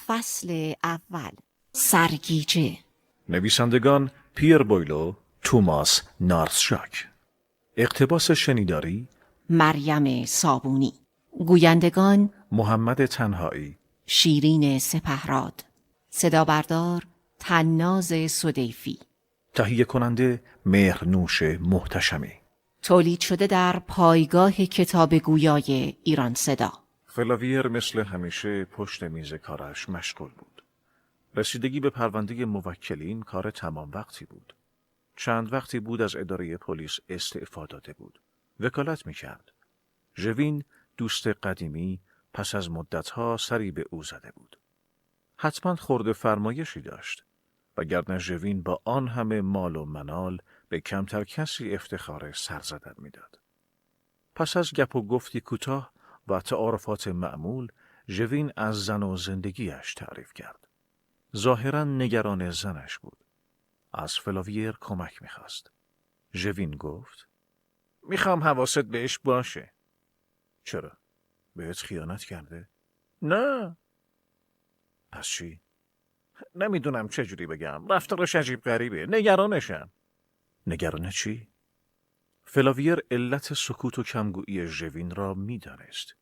فصل اول. سرگیجه. نویسندگان پیر بویلو، توماس نارسشاک. اقتباس شنیداری مریم صابونی. گویندگان محمد تنهایی، شیرین سپهراد. صدا بردار طناز سدیفی. تهیه کننده مهرنوش محتشمی. تولید شده در پایگاه کتاب گویای ایران صدا. فلاویر مثل همیشه پشت میز کارش مشغول بود. رسیدگی به پرونده موکلین کار تمام وقتی بود. چند وقتی بود از اداره پلیس استعفا داده بود. وکالت میکرد. ژوین دوست قدیمی پس از مدتها سری به او زده بود. حتما خورده فرمایشی داشت. وگرنه ژوین با آن همه مال و منال به کمتر کسی افتخار سر زدن میداد. پس از گپ و گفتی کوتاه و تعارفات معمول، ژوین از زن و زندگیش تعریف کرد. ظاهراً نگران زنش بود. از فلاویر کمک میخواست. ژوین گفت: میخوام حواست بهش باشه. چرا؟ بهت خیانت کرده؟ نه. پس چی؟ نمیدونم چجوری بگم. رفتارش عجیب غریبه. نگرانشم. نگران چی؟ فلاویر علت سکوت و کمگویی ژوین را میدانست.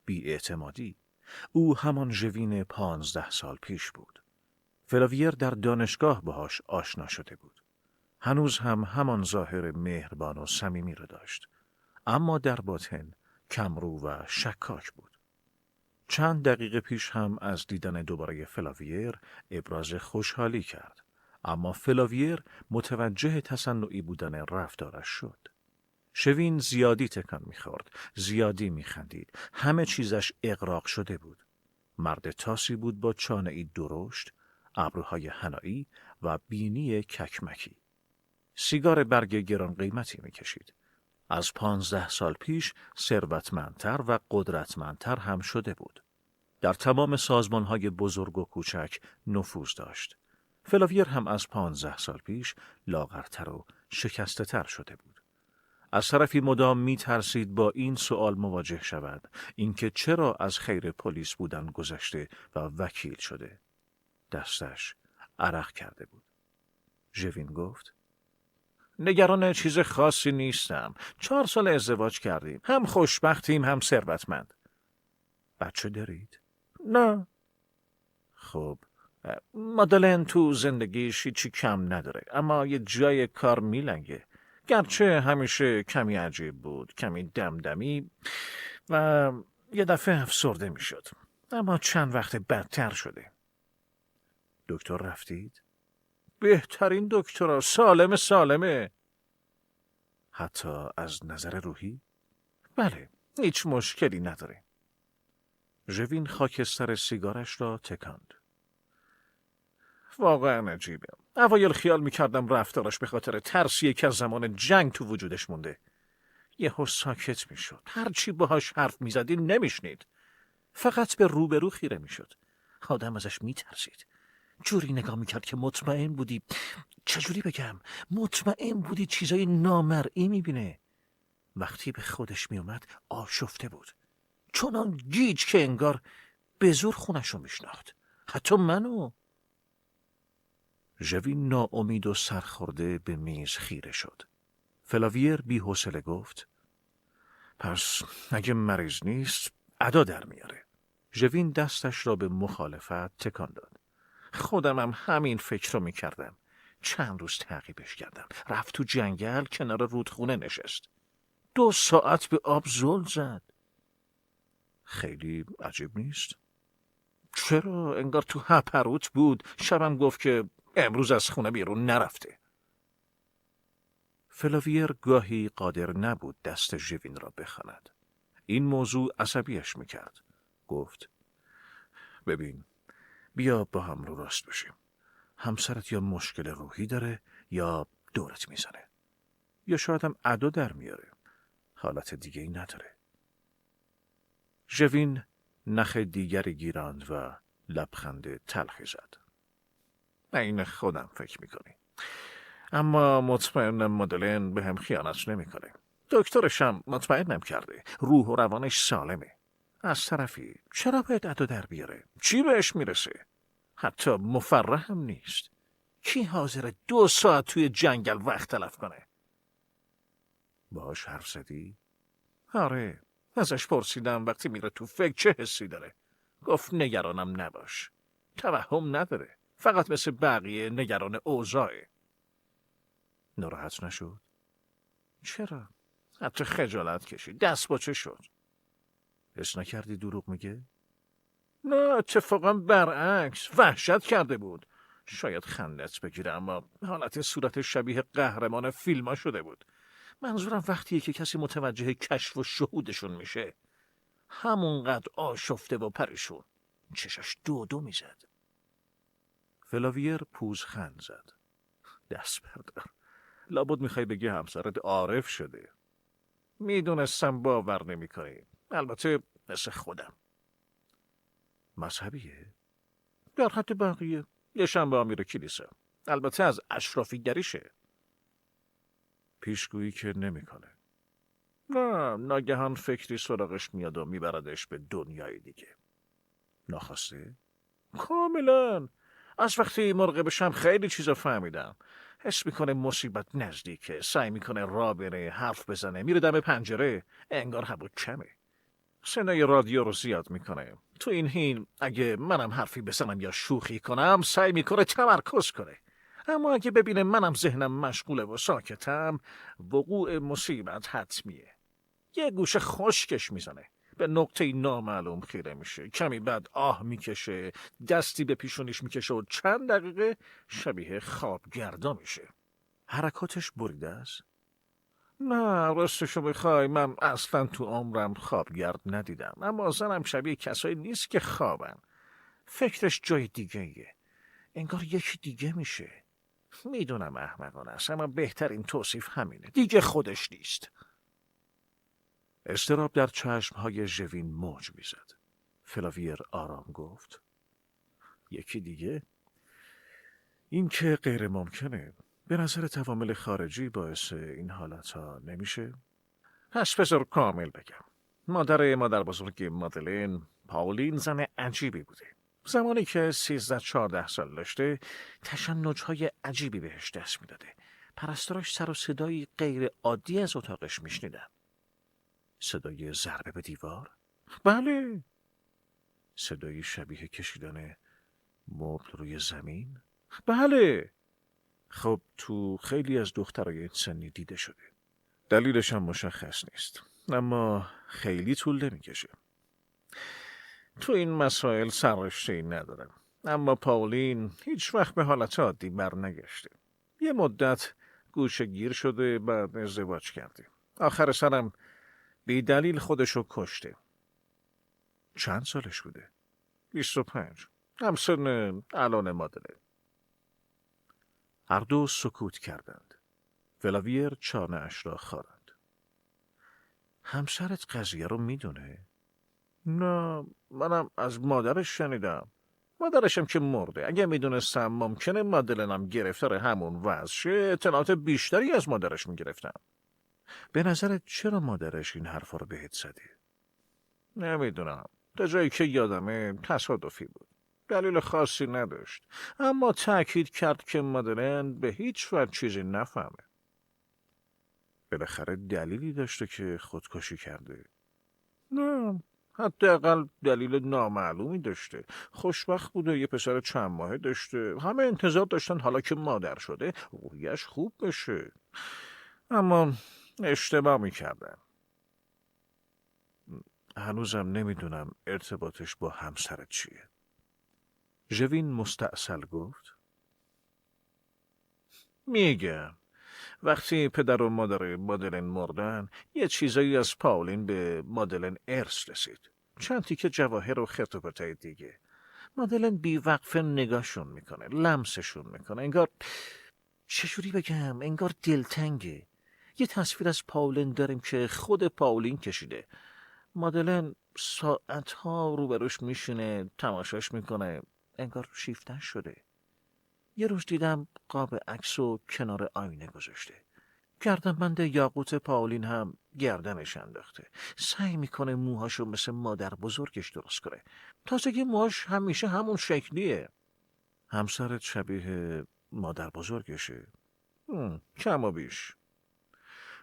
بی‌اعتمادی. او همان ژوین 15 سال پیش بود. فلاویر در دانشگاه باهاش آشنا شده بود. هنوز هم همان ظاهر مهربان و صمیمی را داشت. اما در باطن کمرو و شکاک بود. چند دقیقه پیش هم از دیدن دوباره فلاویر ابراز خوشحالی کرد. اما فلاویر متوجه تصنعی بودن رفتارش شد. ژوین زیادی تکان می‌خورد، زیادی می‌خندید. همه چیزش اغراق شده بود. مرد تاسی بود با چانه‌ای درشت، ابروهای حنایی و بینی ککمکی. سیگار برگ گران قیمتی می‌کشید. از 15 سال پیش ثروتمندتر و قدرتمندتر هم شده بود. در تمام سازمان‌های بزرگ و کوچک نفوذ داشت. فلاویر هم از 15 سال پیش لاغرتر و شکسته‌تر شده بود. از طرفی مدام می‌ترسید با این سؤال مواجه شود، اینکه چرا از خیر پلیس بودن گذشته و وکیل شده. دستش عرق کرده بود. ژوین گفت: نگران چیز خاصی نیستم. 4 سال ازدواج کردیم. هم خوشبختیم هم ثروتمند. بچه دارید؟ نه. خب، مادلن تو زندگیش هیچی کم نداره، اما یه جای کار میلنگه. گرچه همیشه کمی عجیب بود، کمی دمدمی و یه دفعه افسرده میشد. اما چند وقت بدتر شده. دکتر رفتید؟ بهترین دکترها، سالمه. حتی از نظر روحی؟ بله، هیچ مشکلی نداره. ژوین خاکستر سیگارش را تکاند. واقعا عجیبه. اوایل خیال میکردم رفتارش به خاطر ترسیه که از زمان جنگ تو وجودش مونده. یهو ساکت میشد. هرچی باهاش حرف میزدی نمیشنید. فقط به روبرو خیره میشد. آدم ازش میترسید. جوری نگاه میکرد که مطمئن بودی، چجوری بگم، مطمئن بودی چیزای نامرئی میبینه. وقتی به خودش میومد آشفته بود. چنان گیج که انگار به زور خونشو میشناخت. حتی منو. ژوین ناامید و سرخورده به میز خیره شد. فلاویر بی‌حوصله گفت: پس اگه مریض نیست ادا در میاره. ژوین دستش را به مخالفت تکان داد. خودم هم همین فکر رو میکردم. چند روز تعقیبش کردم. رفت تو جنگل کنار رودخونه نشست. 2 ساعت به آب زل زد. خیلی عجیب نیست؟ چرا؟ انگار تو هپروت بود. شبم گفت که امروز از خونه بیرون نرفته. فلاویر گاهی قادر نبود دست ژوین را بخواند. این موضوع عصبیش میکرد. گفت: ببین، بیا با هم رو راست بشیم. همسرت یا مشکل روحی داره یا دورت میزنه. یا شاید هم ادا در میاره. حالت دیگه ای نداره. ژوین نخ دیگری گیراند و لبخند تلخی زد. این خودم فکر میکنی. اما مطمئنم مادلن به هم خیانت نمیکنه. دکترشم مطمئنم کرده. روح و روانش سالمه. از طرفی چرا باید ادا در بیاره؟ چی بهش میرسه؟ حتی مفرح هم نیست. کی حاضر 2 ساعت توی جنگل وقت تلف کنه؟ باهاش حرف زدی؟ آره، ازش پرسیدم وقتی میره تو فکر چه حسی داره. گفت نگرانم نباش. توهم نداره. فقط مثل بقیه نگران اوضاعه. ناراحت نشد؟ چرا؟ حتی خجالت کشید. دست باچه شد. حس نکردی دروغ میگه؟ نه، اتفاقا برعکس. وحشت کرده بود. شاید خندت بگیره، اما حالت صورت شبیه قهرمان فیلم شده بود. منظورم وقتیه که کسی متوجه کشف و شهودشون میشه. همونقدر آشفته و پریشون. چشاش دو میزد. فلاویر پوزخند زد. دست بردار. لابد میخوای بگی همسرت عارف شده. میدونستم باور نمیکنی. البته مثل خودم. مذهبیه؟ در حد بقیه. یه شنبه میره کلیسا. البته از اشرافی گریشه. پیشگویی که نمیکنه. نه، ناگهان فکری سراغش میاد و میبردش به دنیای دیگه. ناخواسته؟ کاملا. از وقتی مراقب بشم خیلی چیزا فهمیدم. حس میکنه مصیبت نزدیکه. سعی میکنه راه بره، حرف بزنه، میره دم پنجره. انگار هوا کمه. صدای رادیو رو زیاد میکنه. تو این حین اگه منم حرفی بزنم یا شوخی کنم سعی میکنه تمرکز کنه. اما اگه ببینه منم ذهنم مشغوله و ساکتم، وقوع مصیبت حتمیه. یه گوشه خشکش میزنه. به نقطه نامعلوم خیره میشه. کمی بعد آه میکشه. دستی به پیشونیش میکشه و چند دقیقه شبیه خوابگردا میشه. حرکاتش بریده است؟ نه، راستشو بخوای من اصلا تو عمرم خوابگرد ندیدم. اما زنم شبیه کسایی نیست که خوابن. فکرش جای دیگه ایه. انگار یکی دیگه میشه. میدونم احمقانه است، اما بهترین توصیف همینه. دیگه خودش نیست. اضطراب در چشمهای ژوین موج میزد. فلاویر آرام گفت: یکی دیگه؟ این که غیر ممکنه. به نظر عوامل خارجی باعث این حالت ها نمیشه؟ پس بذار کامل بگم. مادر بزرگ مادلین، پاولین، زن عجیبی بوده. زمانی که 13-14 سال داشته، تشنج‌های عجیبی بهش دست میداده. پرستاراش سر و صدایی غیر عادی از اتاقش میشنیدن. صدای ضربه به دیوار؟ بله. صدای شبیه کشیدن مبل روی زمین؟ بله. خب تو خیلی از دخترای این سنی دیده شده. دلیلش هم مشخص نیست. اما خیلی طول نمیکشه. تو این مسائل سررشته‌ای ندارم. اما پاولین هیچ وقت به حالت عادی برنگشته. یه مدت گوشه گیر شده، بعد ازدواج کرده. آخر سرم بی دلیل خودشو کشته. چند سالش بوده؟ 25. همسن الان مادره. هر دو سکوت کردند. فلاویر چانه اش را خاراند. همسرت قضیه رو میدونه؟ نه، منم از مادرش شنیدم. مادرشم که مرده. اگه میدونستم ممکنه مادلنم گرفتار همون وضع شه، اطلاعات بیشتری از مادرش میگرفتم. به نظرت چرا مادرش این حرفا رو بهت زده؟ نمیدونم. تا جایی که یادمه تصادفی بود. دلیل خاصی نداشت. اما تأکید کرد که مادلن به هیچ وجه چیزی نفهمه. بالاخره دلیلی داشته که خودکشی کرده؟ نه، حداقل دلیل نامعلومی داشته. خوشبخت بوده، یه پسر چند ماهه داشته. همه انتظار داشتن حالا که مادر شده روحیش خوب بشه. اما اشتباه میکردن. هنوزم نمیدونم ارتباطش با همسرت چیه. ژوین مستعسل گفت: میگم وقتی پدر و مادر مادلن مردن، یه چیزایی از پاولین به مادلن ارث رسید. چند تیکه جواهر و خرت و پرتای دیگه. مادلن بیوقفه نگاهشون میکنه، لمسشون میکنه. انگار چجوری بگم، انگار دلتنگه. یه تصویر از پاولین داریم که خود پاولین کشیده. مادلن ساعتها روبروش میشینه، تماشاش میکنه. انگار شیفتن شده. یه روز دیدم قاب عکسو کنار آینه گذاشته. گردنبند یاقوت پاولین هم گردنش انداخته. سعی میکنه موهاشو مثل مادر بزرگش درست کنه. تازگی موهاش همیشه همون شکلیه. همسرت شبیه مادر بزرگشه؟ کم و بیش.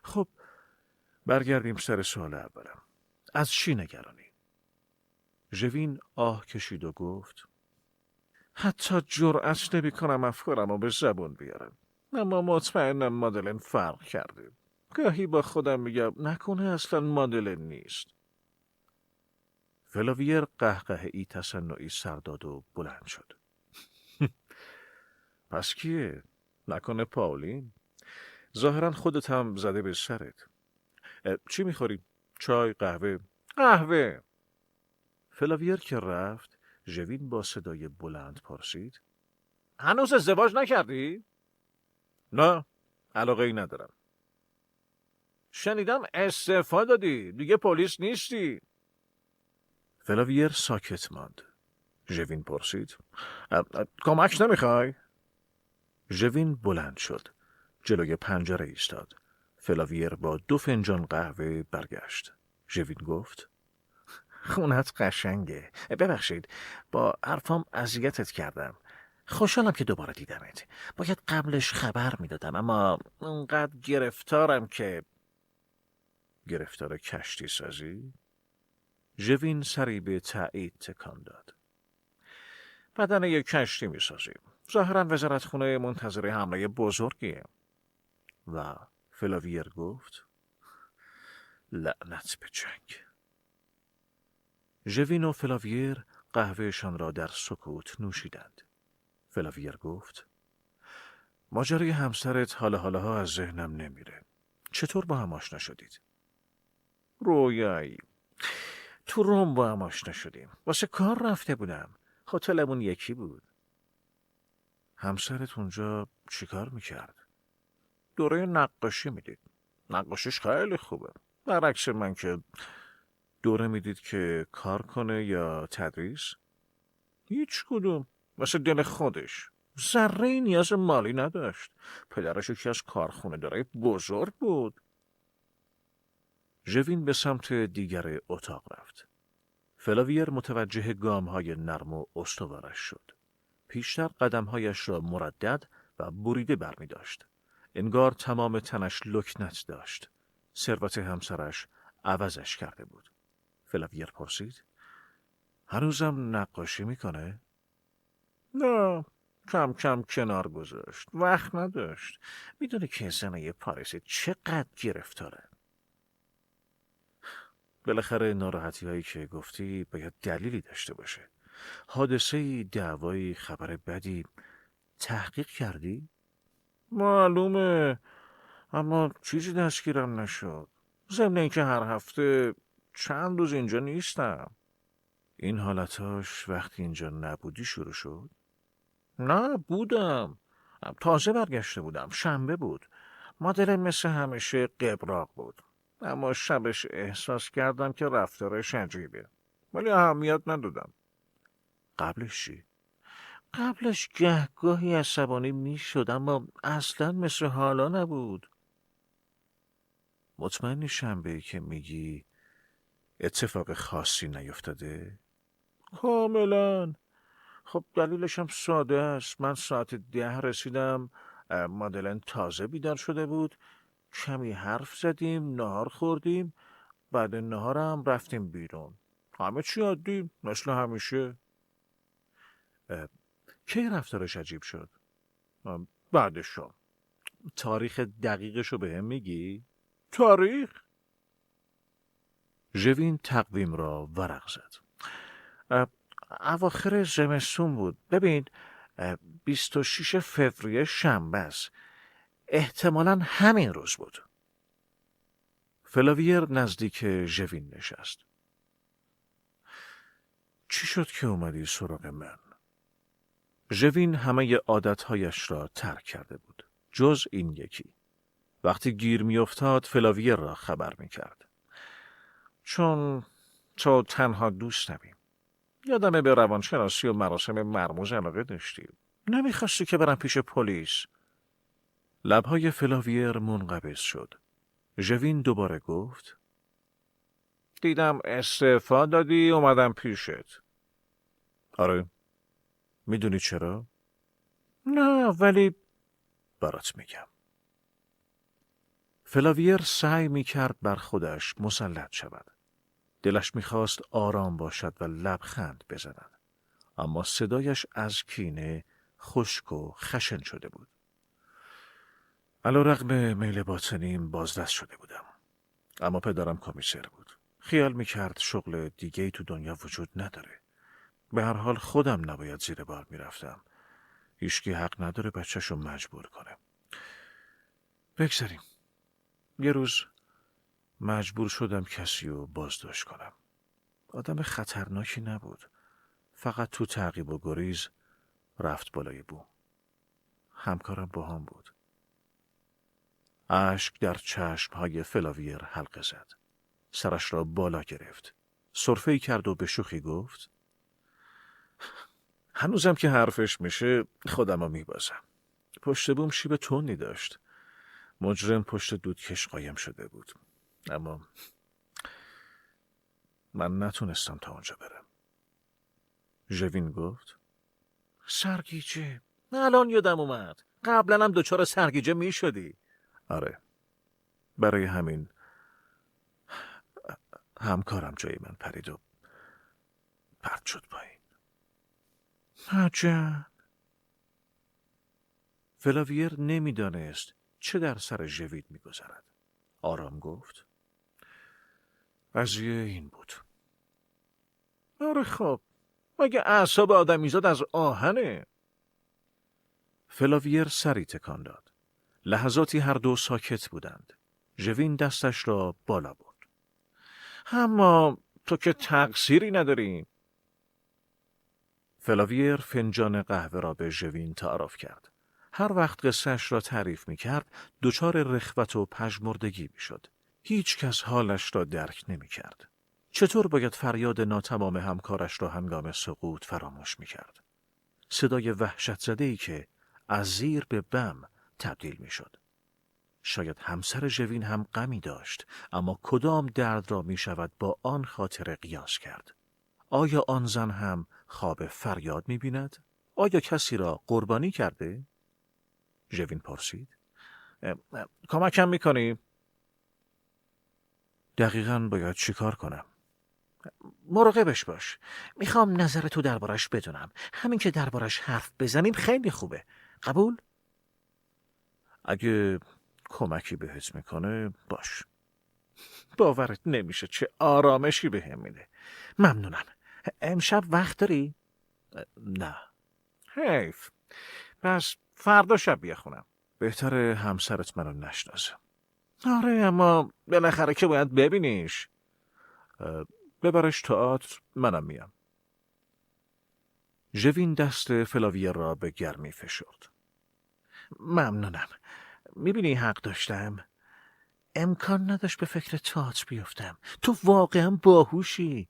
خب برگردیم سر سوال اولم. از چی نگرانی؟ ژوین آه کشید و گفت حتی جرأت نمی کنم افکارم رو به زبون بیارم. اما مطمئنم مادلن فرق کرده. گاهی با خودم میگم نکنه اصلا مادلن نیست. فلاویر قهقه‌ای تصنعی سر داد و بلند شد. پس کیه؟ نکنه پاولین؟ ظاهرا خودت هم زده به سرت. چی میخوری؟ چای، قهوه؟ قهوه! فلاویر که رفت، ژوین با صدای بلند پرسید هنوز ازدواج نکردی؟ نه، علاقه ای ندارم. شنیدم استعفا دادی، دیگه پلیس نیستی. فلاویر ساکت ماند. ژوین پرسید کمک نمیخوای؟ ژوین بلند شد. جلوی پنجره ایستاد. فلاویر با 2 فنجان قهوه برگشت. ژوین گفت خونت قشنگه. ببخشید با حرفام اذیتت کردم. خوشحالم که دوباره دیدمت. باید قبلش خبر میدادم اما اونقدر گرفتارم که... گرفتار کشتی سازی؟ ژوین سری به تایید تکان داد. بدن یک کشتی میسازیم. ظاهرا وزارتخونه منتظر حمله بزرگیه. و فلاویر گفت لعنت به جنگ. ژوین و فلاویر قهوهشان را در سکوت نوشیدند. فلاویر گفت ماجرای همسرت حالا از ذهنم نمیره. چطور با هم آشنا شدید؟ رویایی. تو روم با هم آشنا شدیم. واسه کار رفته بودم. هتلمون یکی بود. همسرت اونجا چیکار میکرد؟ دوره نقاشی میدید. نقاشیش خیلی خوبه. برعکس من که دوره میدید که کار کنه یا تدریس؟ هیچ کدوم. واسه دل خودش. ذره نیاز مالی نداشت. پدرش یکی از کارخونه دارای بزرگ بود. ژوین به سمت دیگر اتاق رفت. فلاویر متوجه گام‌های نرم و استوارش شد. پیشتر قدم‌هایش را مردد و بریده برمی داشت. انگار تمام تنش لکنت داشت. ثروت همسرش عوضش کرده بود. فلاویر پرسید هنوزم نقاشی میکنه؟ نه، کم کم کنار گذاشت. وقت نداشت. میدونه که زنه پاریسی چقدر گرفتاره. بالاخره ناراحتی هایی که گفتی باید دلیلی داشته باشه. حادثه دعوایی، خبر بدی، تحقیق کردی؟ معلومه، اما چیزی دستگیرم نشد. ضمن اینکه هر هفته چند روز اینجا نیستم. این حالتاش وقتی اینجا نبودی شروع شد؟ نه، بودم. تازه برگشته بودم. شنبه بود. مادرم مثل همیشه قبراق بود. اما شبش احساس کردم که رفتارش عجیبه. ولی اهمیت ندادم. قبلش چی؟ قبلش گهگاهی عصبانی می شد اما اصلا مثل حالا نبود. مطمئنی شنبه‌ای که میگی اتفاق خاصی نیفتاده؟ کاملا. خب دلیلش هم ساده است. من ساعت 10 رسیدم. مادلن تازه بیدار شده بود. کمی حرف زدیم، نهار خوردیم. بعد نهارم رفتیم بیرون. همه چی عادی، مثل همیشه. کی رفتارش عجیب شد؟ بعدشو. تاریخ دقیقشو به هم میگی؟ تاریخ؟ ژوین تقویم را ورق زد. اواخر زمستون بود. ببین 26 فوریه شنبه است. احتمالاً همین روز بود. فلاویر نزدیک ژوین نشست. چی شد که اومدی سراغ من؟ ژوین همه عادتهایش را ترک کرده بود. جز این یکی. وقتی گیر میافتاد فلاویر را خبر میکرد. چون تو تنها دوستمی. یادمه به روانشناسی و مراسم مرموز علاقه داشتی. نمیخواستی که برم پیش پلیس. لبهای فلاویر منقبض شد. ژوین دوباره گفت دیدم استعفا دادی اومدم پیشت. آره. میدونی چرا؟ نه ولی برات میگم. فلاویر سعی میکرد بر خودش مسلط شود. دلش میخواست آرام باشد و لبخند بزند. اما صدایش از کینه خشک و خشن شده بود. علیرغم میل باطنیم بازدست شده بودم. اما پدرم کمیسر بود. خیال میکرد شغل دیگه‌ای تو دنیا وجود نداره. به هر حال خودم نباید زیر بار میرفتم. هیچکی حق نداره بچه‌شو مجبور کنه. بگذاریم. یه روز مجبور شدم کسی رو بازداشت کنم. آدم خطرناکی نبود. فقط تو تعقیب و گریز رفت بالای بوم. همکارم باهام بود. اشک در چشمهای فلاویر حلقه زد. سرش را بالا گرفت. سرفه‌ای کرد و به شوخی گفت: هنوزم که حرفش میشه خودم رو میبازم. پشت بوم شیب تندی داشت. مجرم پشت دودکش قایم شده بود. اما من نتونستم تا اونجا برم. ژوین گفت: سرگیجه. الان یادم اومد. قبلا هم دچار سرگیجه میشدی. آره. برای همین همکارم جای من پرید و پرت شد پایین. عجب. فلاویر نمیدانست چه در سر ژوین میگذرد. آرام گفت: قضیه این بود. آره خب. مگه اعصاب آدمیزاد از آهنه؟ فلاویر سری تکان داد. لحظاتی هر دو ساکت بودند. ژوین دستش را بالا برد. اما تو که تقصیری نداری. فلاویر فنجان قهوه را به ژوین تعارف کرد. هر وقت قصه‌اش را تعریف می کرد، دچار رخوت و پژمردگی می شد. هیچ کس حالش را درک نمی کرد. چطور باید فریاد ناتمام همکارش را هنگام سقوط فراموش می کرد؟ صدای وحشت زده‌ای که از زیر به بم تبدیل می شد. شاید همسر ژوین هم غمی داشت، اما کدام درد را می شود با آن خاطره قیاس کرد؟ آیا آن زن هم خواب فریاد می بیند؟ آیا کسی را قربانی کرده؟ ژوین پرسید. کمکم می کنی؟ دقیقاً باید چیکار کنم؟ مراقبش باش. میخوام نظر تو دربارش بدونم. همین که دربارش حرف بزنیم خیلی خوبه. قبول؟ اگه کمکی بهت میکنه باش. باورت نمیشه چه آرامشی بهم میده. ممنونم. امشب وقت داری؟ نه. حیف. پس فردا شب بیا خونم. بهتره همسرت منو نشناسه. آره اما بالاخره که باید ببینیش. ببرش تئاتر، منم میام. ژوین دست فلاویر را به گرمی فشرد. ممنونم. میبینی حق داشتم. امکان نداشت به فکر تئاتر بیفتم. تو واقعا باهوشی.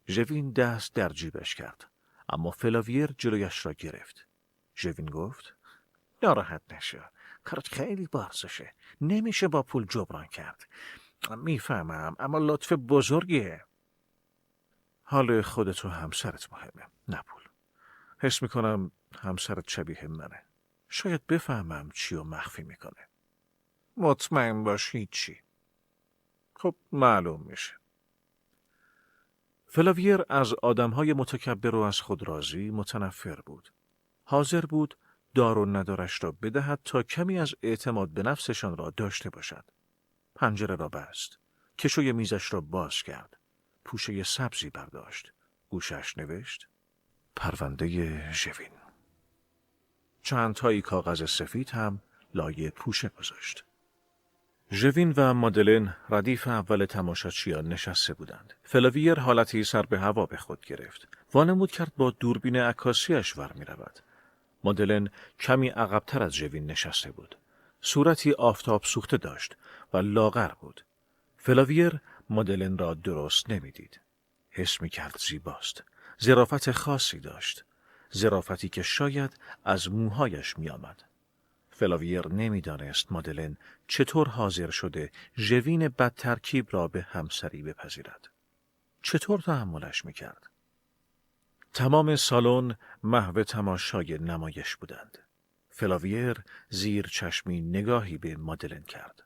ژوین دست در جیبش کرد. اما فلاویر جلویش را گرفت. ژوین گفت: ناراحت نشو. کارت خیلی بارزشه. نمیشه با پول جبران کرد. میفهمم اما لطف بزرگیه. حال خودت و همسرت مهمه، نه پول. حس میکنم همسرت شبیه منه. شاید بفهمم چی رو مخفی میکنه. مطمئن باش هیچی. خب معلوم میشه. فلاویر از آدمهای متکبر و از خود راضی متنفر بود. حاضر بود دار و ندارش را بدهد تا کمی از اعتماد به نفسشان را داشته باشد. پنجره را بست. کشوی میزش را باز کرد. پوشه سبزی برداشت. گوشش نوشت: پرونده ژوین. چند تایی کاغذ سفید هم لای پوشه گذاشت. ژوین و مادلن ردیف اول تماشاچیان نشسته بودند. فلاویر حالتی سر به هوا به خود گرفت. وانمود کرد با دوربین عکاسی‌اش ور می رود. مادلن کمی عقب‌تر از ژوین نشسته بود. صورتی آفتاب سوخته داشت و لاغر بود. فلاویر مادلن را درست نمیدید. حس می کرد زیباست. ظرافت خاصی داشت. ظرافتی که شاید از موهایش می آمد. فلاویر نمیدانست مادلن چطور حاضر شده ژوین بدترکیب را به همسری بپذیرد. چطور تحملش میکرد؟ تمام سالن محو تماشای نمایش بودند. فلاویر زیر چشمی نگاهی به مادلن کرد.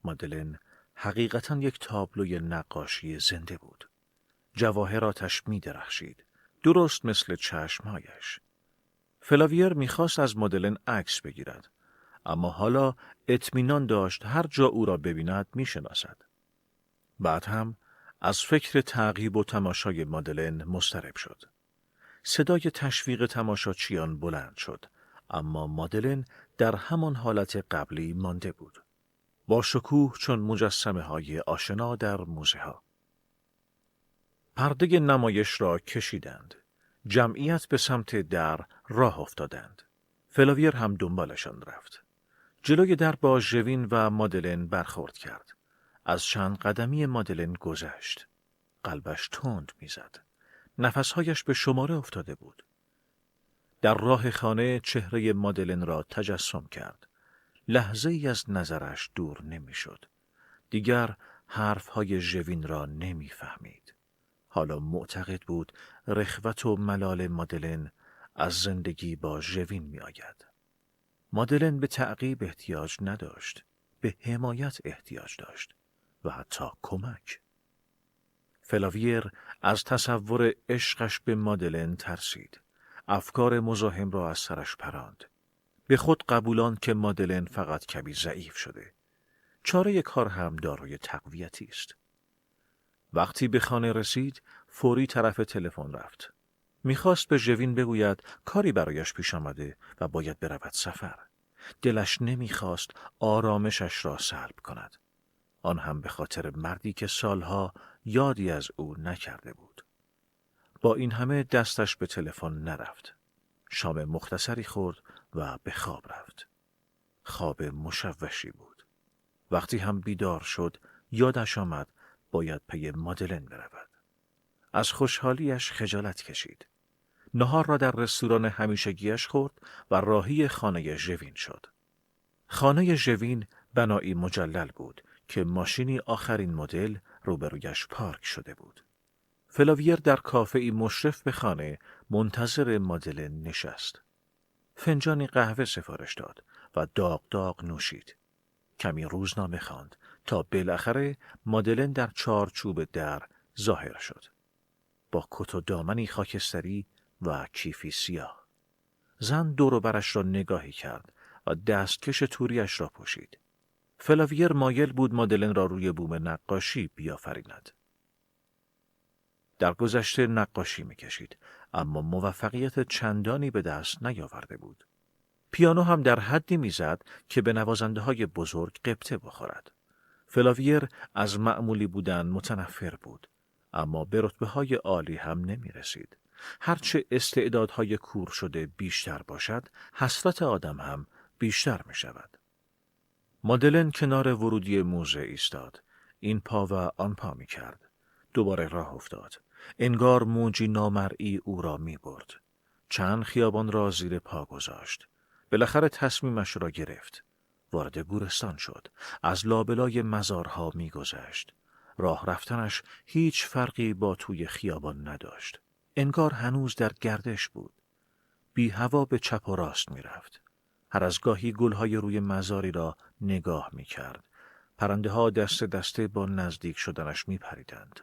مادلن حقیقتاً یک تابلوی نقاشی زنده بود. جواهراتش می درخشید، درست مثل چشمهایش. فلاویر میخواست از مادلن عکس بگیرد، اما حالا اطمینان داشت هر جا او را ببیند میشناسد. بعد هم از فکر تعقیب و تماشای مادلن مضطرب شد. صدای تشویق تماشاچیان بلند شد، اما مادلن در همان حالت قبلی مانده بود. با شکوه چون مجسمه های آشنا در موزه ها. پرده نمایش را کشیدند. جمعیت به سمت در راه افتادند. فلاویر هم دنبالشان رفت. جلوی در با ژوین و مادلن برخورد کرد. از چند قدمی مادلن گذشت. قلبش تند میزد. نفسهایش به شماره افتاده بود. در راه خانه چهره مادلن را تجسم کرد. لحظه ای از نظرش دور نمیشد. دیگر حرفهای ژوین را نمیفهمید. حالا معتقد بود رخوت و ملال مادلن از زندگی با ژوین می آید. مادلن به تعقیب احتیاج نداشت، به حمایت احتیاج داشت و حتی کمک. فلاویر از تصور عشقش به مادلن ترسید. افکار مزاحم را از سرش پراند. به خود قبولان که مادلن فقط کمی ضعیف شده. چاره کار هم دارای تقویتی است. وقتی به خانه رسید، فوری طرف تلفن رفت. میخواست به ژوین بگوید کاری برایش پیش آمده و باید برود سفر. دلش نمیخواست آرامشش را سلب کند. آن هم به خاطر مردی که سالها یادی از او نکرده بود. با این همه دستش به تلفن نرفت. شام مختصری خورد و به خواب رفت. خواب مشوشی بود. وقتی هم بیدار شد، یادش آمد باید پی مادلن برود. از خوشحالیش خجالت کشید. نهار را در رستوران همیشگیش خورد و راهی خانه ژوین شد. خانه ژوین بنایی مجلل بود که ماشینی آخرین مدل روبرویش پارک شده بود. فلاویر در کافه‌ای مشرف به خانه منتظر مادلن نشست. فنجانی قهوه سفارش داد و داغ داغ نوشید. کمی روزنامه خواند تا بالاخره مادلن در چارچوب در ظاهر شد. با کت و دامنی خاکستری و کیفی سیاه. زن دور و برش را نگاهی کرد و دستکش توریش را پوشید. فلاویر مایل بود مادلن را روی بوم نقاشی بیافریند. در گذشته نقاشی میکشید، اما موفقیت چندانی به دست نیاورده بود. پیانو هم در حدی میزد که به نوازنده های بزرگ غبطه بخورد. فلاویر از معمولی بودن متنفر بود، اما به رتبه های عالی هم نمی رسید. هرچه استعدادهای کور شده بیشتر باشد، حسرت آدم هم بیشتر می شود. مادلن کنار ورودی موزه ایستاد. این پا و آن پا می کرد. دوباره راه افتاد. انگار موجی نامرئی او را می برد. چند خیابان را زیر پا گذاشت. بالاخره تصمیمش را گرفت. وارد گورستان شد. از لابلای مزارها می گذشت. راه رفتنش هیچ فرقی با توی خیابان نداشت. انگار هنوز در گردش بود. بی هوا به چپ و راست می رفت. هر از گاهی گلهای روی مزاری را نگاه می کرد. پرنده ها دسته دسته با نزدیک شدنش می پریدند.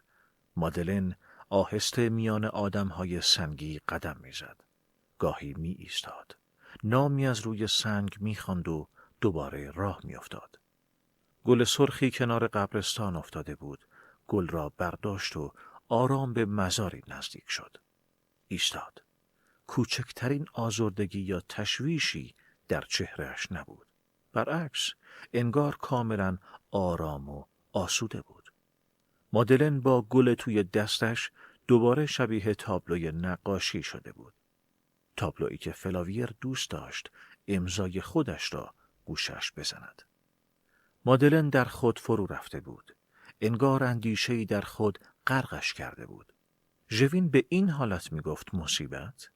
مادلن آهسته میان آدمهای سنگی قدم می زد. گاهی می ایستاد. نامی از روی سنگ می خواند و دوباره راه می افتاد. گل سرخی کنار قبرستان افتاده بود. گل را برداشت و آرام به مزاری نزدیک شد. ایستاد. کوچکترین آزردگی یا تشویشی در چهرهش نبود. برعکس، انگار کاملا آرام و آسوده بود. مادلن با گل توی دستش دوباره شبیه تابلوی نقاشی شده بود. تابلویی که فلاویر دوست داشت امضای خودش را گوشش بزند. مادلن در خود فرو رفته بود. انگار اندیشه‌ای در خود غرقش کرده بود. ژوین به این حالت می گفت مصیبت؟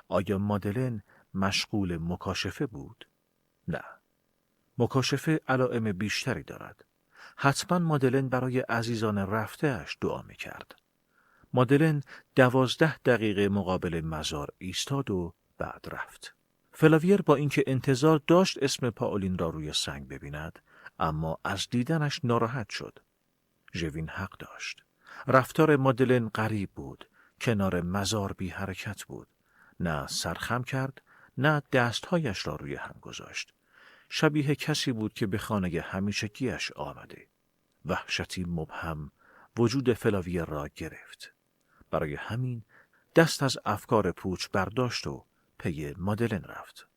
آیا مادلن مشغول مکاشفه بود؟ نه. مکاشفه علائم بیشتری دارد. حتما مادلن برای عزیزان رفته‌اش دعا می کرد. مادلن 12 دقیقه مقابل مزار ایستاد و بعد رفت. فلاویر با اینکه انتظار داشت اسم پائولین را روی سنگ ببیند، اما از دیدنش ناراحت شد. ژوین حق داشت. رفتار مادلن غریب بود. کنار مزار بی حرکت بود. نه سرخم کرد، نه دستهایش را روی هم گذاشت. شبیه کسی بود که به خانه همیشگیش آمده. وحشتی مبهم وجود فلاویر را گرفت. برای همین دست از افکار پوچ برداشت و پی مادلن رفت.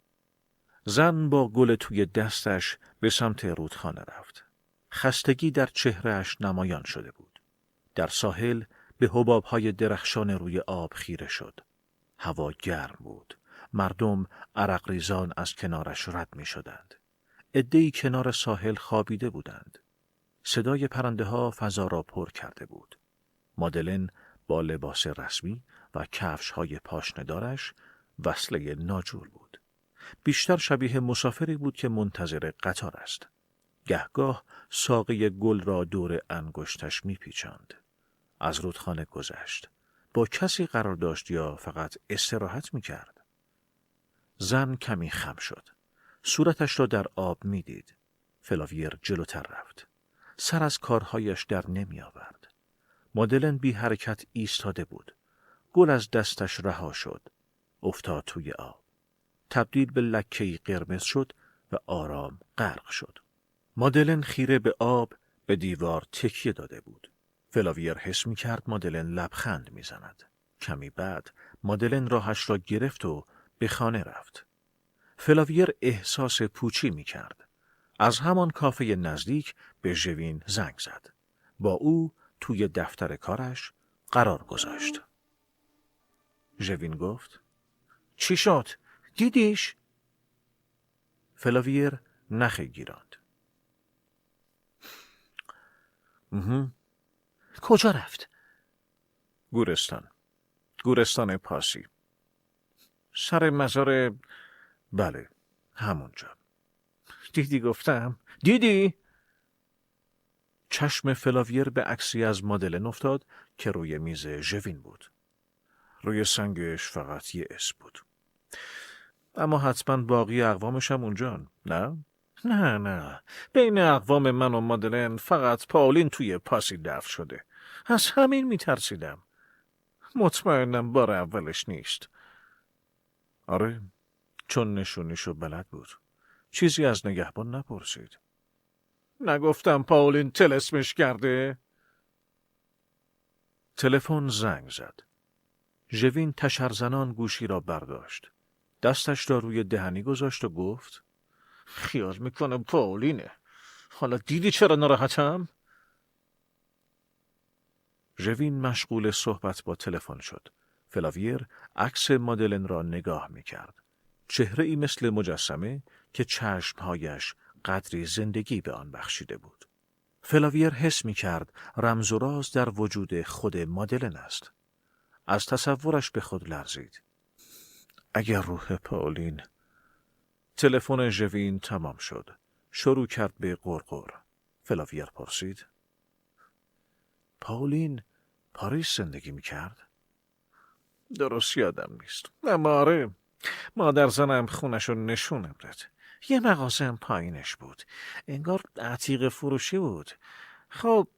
زن با گل توی دستش به سمت رودخانه رفت. خستگی در چهرهش نمایان شده بود. در ساحل به حباب‌های درخشان روی آب خیره شد. هوا گرم بود. مردم عرق ریزان از کنارش رد می شدند. عده‌ای کنار ساحل خوابیده بودند. صدای پرنده ها فضا را پر کرده بود. مادلن با لباس رسمی و کفش های پاشنه‌دارش وصله ناجور بود. بیشتر شبیه مسافری بود که منتظر قطار است. گهگاه ساقه گل را دور انگشتش میپیچاند. از رودخانه گذشت. با کسی قرار داشت یا فقط استراحت میکرد؟ زن کمی خم شد. صورتش را در آب میدید. فلاویر جلوتر رفت. سر از کارهایش در نمی آورد. مادلن بی حرکت ایستاده بود. گل از دستش رها شد. افتاد توی آب. تبدیل به لکه‌ای قرمز شد و آرام غرق شد. مادلن خیره به آب به دیوار تکیه داده بود. فلاویر حس می کرد مادلن لبخند می زند. کمی بعد مادلن راهش را گرفت و به خانه رفت. فلاویر احساس پوچی می کرد. از همان کافه نزدیک به ژوین زنگ زد. با او توی دفتر کارش قرار گذاشت. ژوین گفت: چی شد؟ دیدیش؟ فلاویر نخی گیراند. کجا رفت؟ گورستان پاسی. سر مزار. بله، همونجا. دیدی گفتم؟ دیدی؟ چشم فلاویر به عکسی از مادلن افتاد که روی میز ژوین بود. روی سنگش فقط یه اسم بود. اما حتما باقی اقوامش هم اونجان، نه؟ نه. بین اقوام من و مادلن فقط پائولین توی پاسی دفن شده. از همین میترسیدم. مطمئنم بار اولش نیست. آره، چون نشونیشو بلد بود. چیزی از نگهبان نپرسید. نگفتم پائولین طلسمش کرده؟ تلفن زنگ زد. ژوین تشرزنان گوشی را برداشت. دستش را روی دهنی گذاشت و گفت: خیال میکنه پائولینه. حالا دیدی چرا ناراحتم؟ ژوین مشغول صحبت با تلفن شد. فلاویر عکس مادلن را نگاه میکرد. چهره ای مثل مجسمه که چشمهایش قدری زندگی به آن بخشیده بود. فلاویر حس میکرد رمز و راز در وجود خود مادلن است. از تصورش به خود لرزید. اگر روح پائولین. تلفن ژوین تمام شد. شروع کرد به غرغر. فلاویر پرسید: پائولین پاریس زندگی میکرد؟ درست یادم نیست. اما آره، مادر زنم خونشو نشونم داد. یه مغازه هم پایینش بود. انگار عتیق فروشی بود. خب،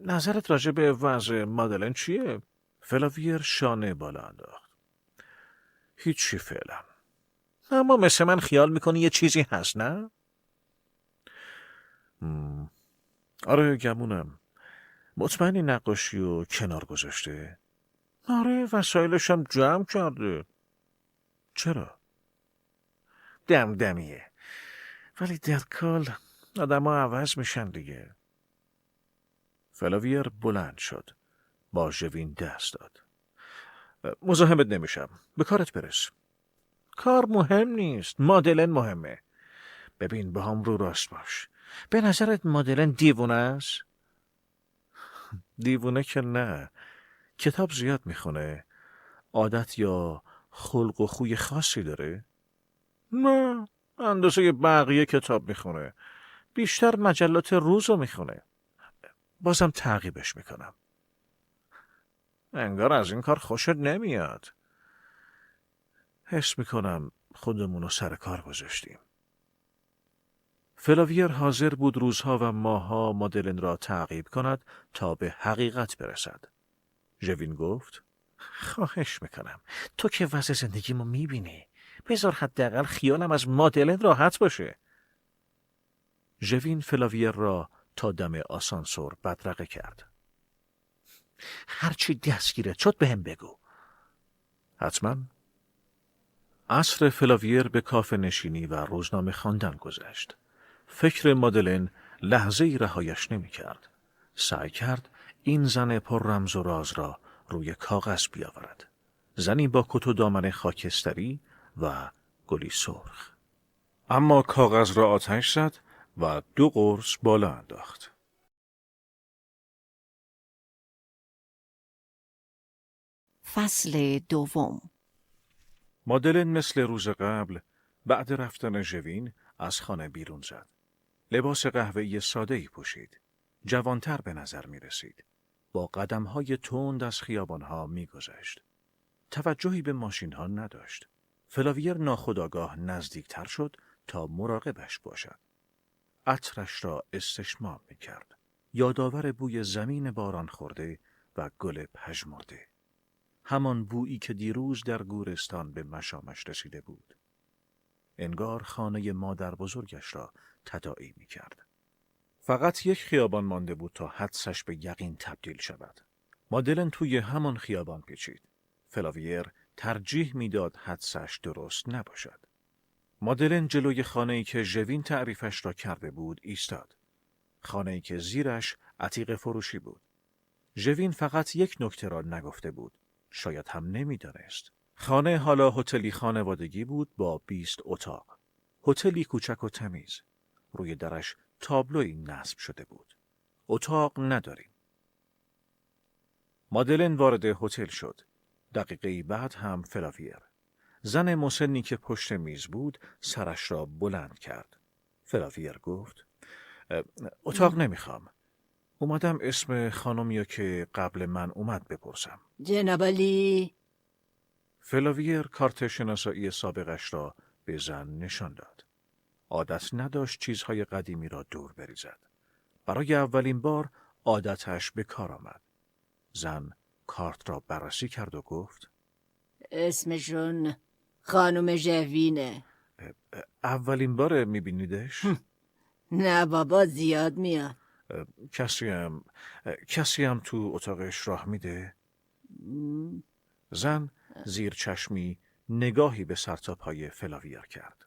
نظرت راجع به وضع مادلن چیه؟ فلاویر شانه بالا انداخت. هیچی فعلا. اما مثل من خیال میکنی یه چیزی هست، نه؟ آره، گمونم. مطمئنی نقاشی و کنار گذاشته؟ آره، وسایلش هم جمع کرده. چرا؟ دمدمیه. ولی در کل آدم ها عوض میشن دیگه. فلاویر بلند شد. با ژوین دست داد. مزاحمت نمیشم. به کارت برس. کار مهم نیست. مادلن مهمه. ببین، با هم رو راست باش. به نظرت مادلن دیوونه است؟ دیوونه که نه. کتاب زیاد میخونه. عادت یا خلق و خوی خاصی داره؟ نه، اندازه بقیه کتاب میخونه. بیشتر مجلات روز رو میخونه. بازم تعقیبش میکنم. انگار از این کار خوشت نمیاد. حس میکنم خودمونو سر کار گذاشتیم. فلاویر حاضر بود روزها و ماهها مادلن را تعقیب کند تا به حقیقت برسد. ژوین گفت: خواهش میکنم، تو که وضع زندگیمو میبینی. بذار حداقل خیالم از مادلن راحت باشه. ژوین فلاویر را تا دم آسانسور بدرقه کرد. هرچی دستگیرت شد بهم بگو. حتما. عصر فلاویر به کافه نشینی و روزنامه خواندن گذشت. فکر مادلن لحظه‌ای رهایش نمی‌کرد. سعی کرد این زن پر رمز و راز را روی کاغذ بیاورد. زنی با کت و دامن خاکستری و گلی سرخ. اما کاغذ را آتش زد و 2 قرص بالا انداخت. فصل دوم. مادلن مثل روز قبل بعد رفتن ژوین از خانه بیرون زد. لباس قهوه‌ای ساده‌ای پوشید. جوانتر به نظر می رسید. با قدم‌های تند از خیابان‌ها می‌گذشت. توجهی به ماشین‌ها نداشت. فلاویر ناخودآگاه نزدیکتر شد تا مراقبش باشد. عطرش را استشمام می‌کرد. یادآور بوی زمین باران خورده و گل پژمرده. همان بویی که دیروز در گورستان به مشامش رسیده بود. انگار خانه مادر بزرگش را تداعی می‌کرد. فقط یک خیابان مانده بود تا حدسش به یقین تبدیل شود. مادلن توی همان خیابان پیچید. فلاویر ترجیح میداد حدسش درست نباشد. مادلن جلوی خانه‌ای که ژوین تعریفش را کرده بود ایستاد. خانه‌ای که زیرش عتیق فروشی بود. ژوین فقط یک نکته را نگفته بود. شاید هم نمیدانست. خانه حالا هتلی خانوادگی بود با 20 اتاق. هتلی کوچک و تمیز. روی درش تابلویی نصب شده بود. اتاق نداریم. مادلن وارد هتل شد. دقیقه‌ای بعد هم فلاویر. زن مسنی که پشت میز بود سرش را بلند کرد. فلاویر گفت: اتاق نمیخوام. اومدم اسم خانمیو که قبل من اومد بپرسم. جناب علی. فلاویر کارت شناسایی سابقش را به زن نشان داد. عادت نداشت چیزهای قدیمی را دور بریزد. برای اولین بار عادتش به کار آمد. زن کارت را بررسی کرد و گفت: اسمشون خانم ژوینه. اولین بار میبینیدش؟ نه بابا زیاد میاد. کسی هم تو اتاقش راه میده؟ زن زیر چشمی نگاهی به سرتاپای فلاویر کرد.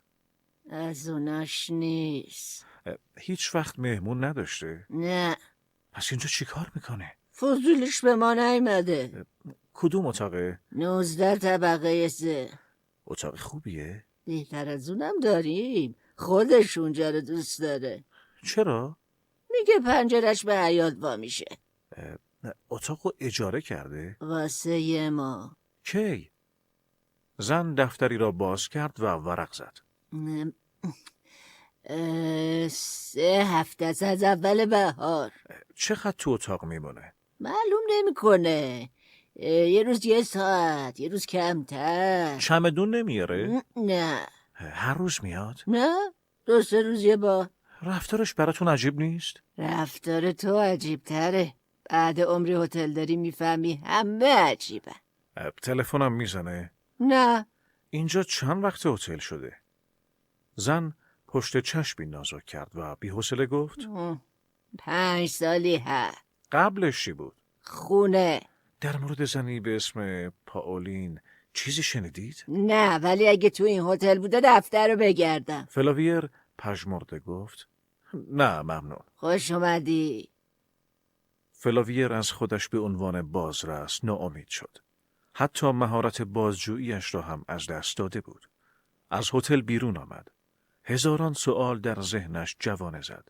از اوناش نیست. هیچ وقت مهمون نداشته؟ نه پس اینجا چی کار میکنه؟ فضولش به ما نیومده. کدوم اتاقه؟ 19 طبقه 3. اتاق خوبیه؟ بهتر از اونم داریم. خودش اونجا رو دوست داره. چرا؟ میگه پنجرش به حیاط وا میشه. اتاقو اجاره کرده؟ واسه یه ما. کی؟ زن دفتری را باز کرد و ورق زد. 3 هفته است از اول بهار. چقدر تو اتاق میمونه؟ معلوم نمیکنه. یه روز 1 ساعت، یه روز کمتر. چمدون نمیاره؟ نه هر روز میاد؟ نه 2-3 روز یه بار. رفتارش براتون عجیب نیست؟ رفتار تو عجیب تره. بعد عمری هتل داری میفهمی همه عجیبه. تلفنم میزنه؟ نه اینجا چند وقت هتل شده؟ زن پشت چشمی نازک کرد و بی‌حوصله گفت: 5 سالی هست. قبلش چی بود؟ خونه. در مورد زنی به اسم پاولین چیزی شنیدید؟ نه ولی اگه تو این هتل بوده دفتر رو بگردم. فلاویر پژمرده گفت: نه ممنون. خوش اومدی. فلاویر از خودش به عنوان بازرس ناامید شد. حتی مهارت بازجوییش را هم از دست داده بود. از هتل بیرون آمد. هزاران سؤال در ذهنش جوانه زد.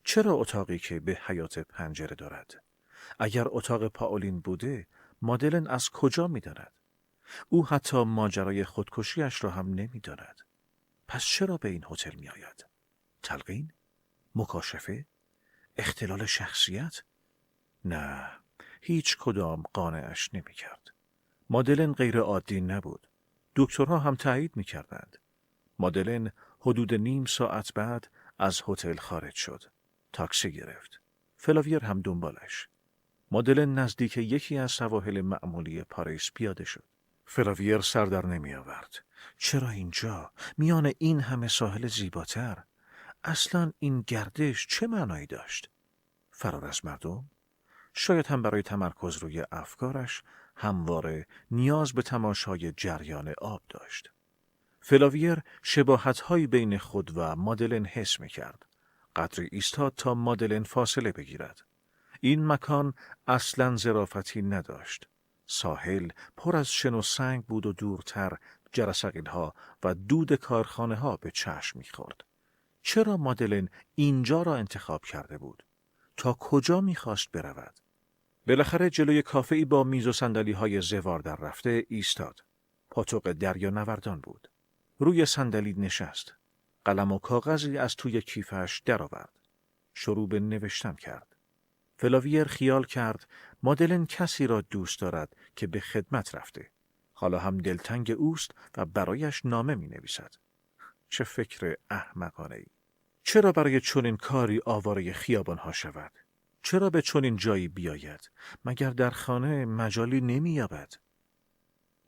چرا اتاقی که به حیاط پنجره دارد؟ اگر اتاق پاولین بوده، مادلن از کجا می‌داند؟ او حتی ماجرای خودکشیش را هم نمی‌داند. پس چرا به این هتل می‌آید؟ تلقین؟ مکاشفه؟ اختلال شخصیت؟ نه، هیچ کدام قانعش نمی کرد. مادلن غیر عادی نبود. دکترها هم تایید می کردند. مادلن حدود نیم ساعت بعد از هتل خارج شد. تاکسی گرفت. فلاویر هم دنبالش. مادلن نزدیک یکی از سواحل معمولی پاریس پیاده شد. فلاویر سر در نمی آورد. چرا اینجا؟ میان این همه ساحل زیباتر؟ اصلا این گردش چه معنایی داشت؟ فرار از مردم؟ شاید هم برای تمرکز روی افکارش همواره نیاز به تماشای جریان آب داشت. فلاویر شباهت‌هایی بین خود و مادلن حس می‌کرد. قدری ایستاد تا مادلن فاصله بگیرد. این مکان اصلاً ظرافتی نداشت. ساحل پر از شن و سنگ بود و دورتر جرثقیل‌ها و دود کارخانه‌ها به چشم می‌خورد. چرا مادلن اینجا را انتخاب کرده بود؟ تا کجا می‌خواست برود؟ بالاخره جلوی کافه‌ای با میز و صندلی‌های زوار در رفته ایستاد. پاتوق دریا نوردان بود. روی صندلی نشست. قلم و کاغذی از توی کیفش درآورد. شروع به نوشتن کرد. فلاویر خیال کرد مادلن کسی را دوست دارد که به خدمت رفته. حالا هم دلتنگ اوست و برایش نامه می نویسد. چه فکر احمقانه‌ای. چرا برای چنین کاری آواره خیابان‌ها شود؟ چرا به چنین جایی بیاید؟ مگر در خانه مجالی نمی‌یابد؟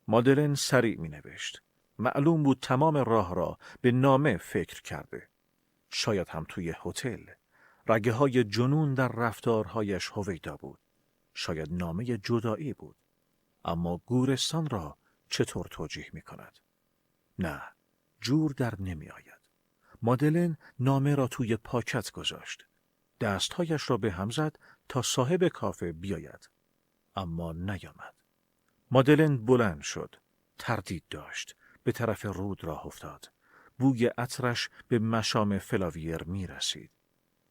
مادلن سریع می‌نوشت. معلوم بود تمام راه را به نامه فکر کرده. شاید هم توی هتل. رگه‌های جنون در رفتارهایش هویدا بود. شاید نامه جدایی بود. اما گورستان را چطور توجیه می‌کند؟ نه، جور در نمی‌آید. مادلن نامه را توی پاکت گذاشت. دستهایش را به هم زد تا صاحب کافه بیاید. اما نیامد. مادلن بلند شد. تردید داشت. به طرف رود راه افتاد. بوی عطرش به مشام فلاویر می رسید.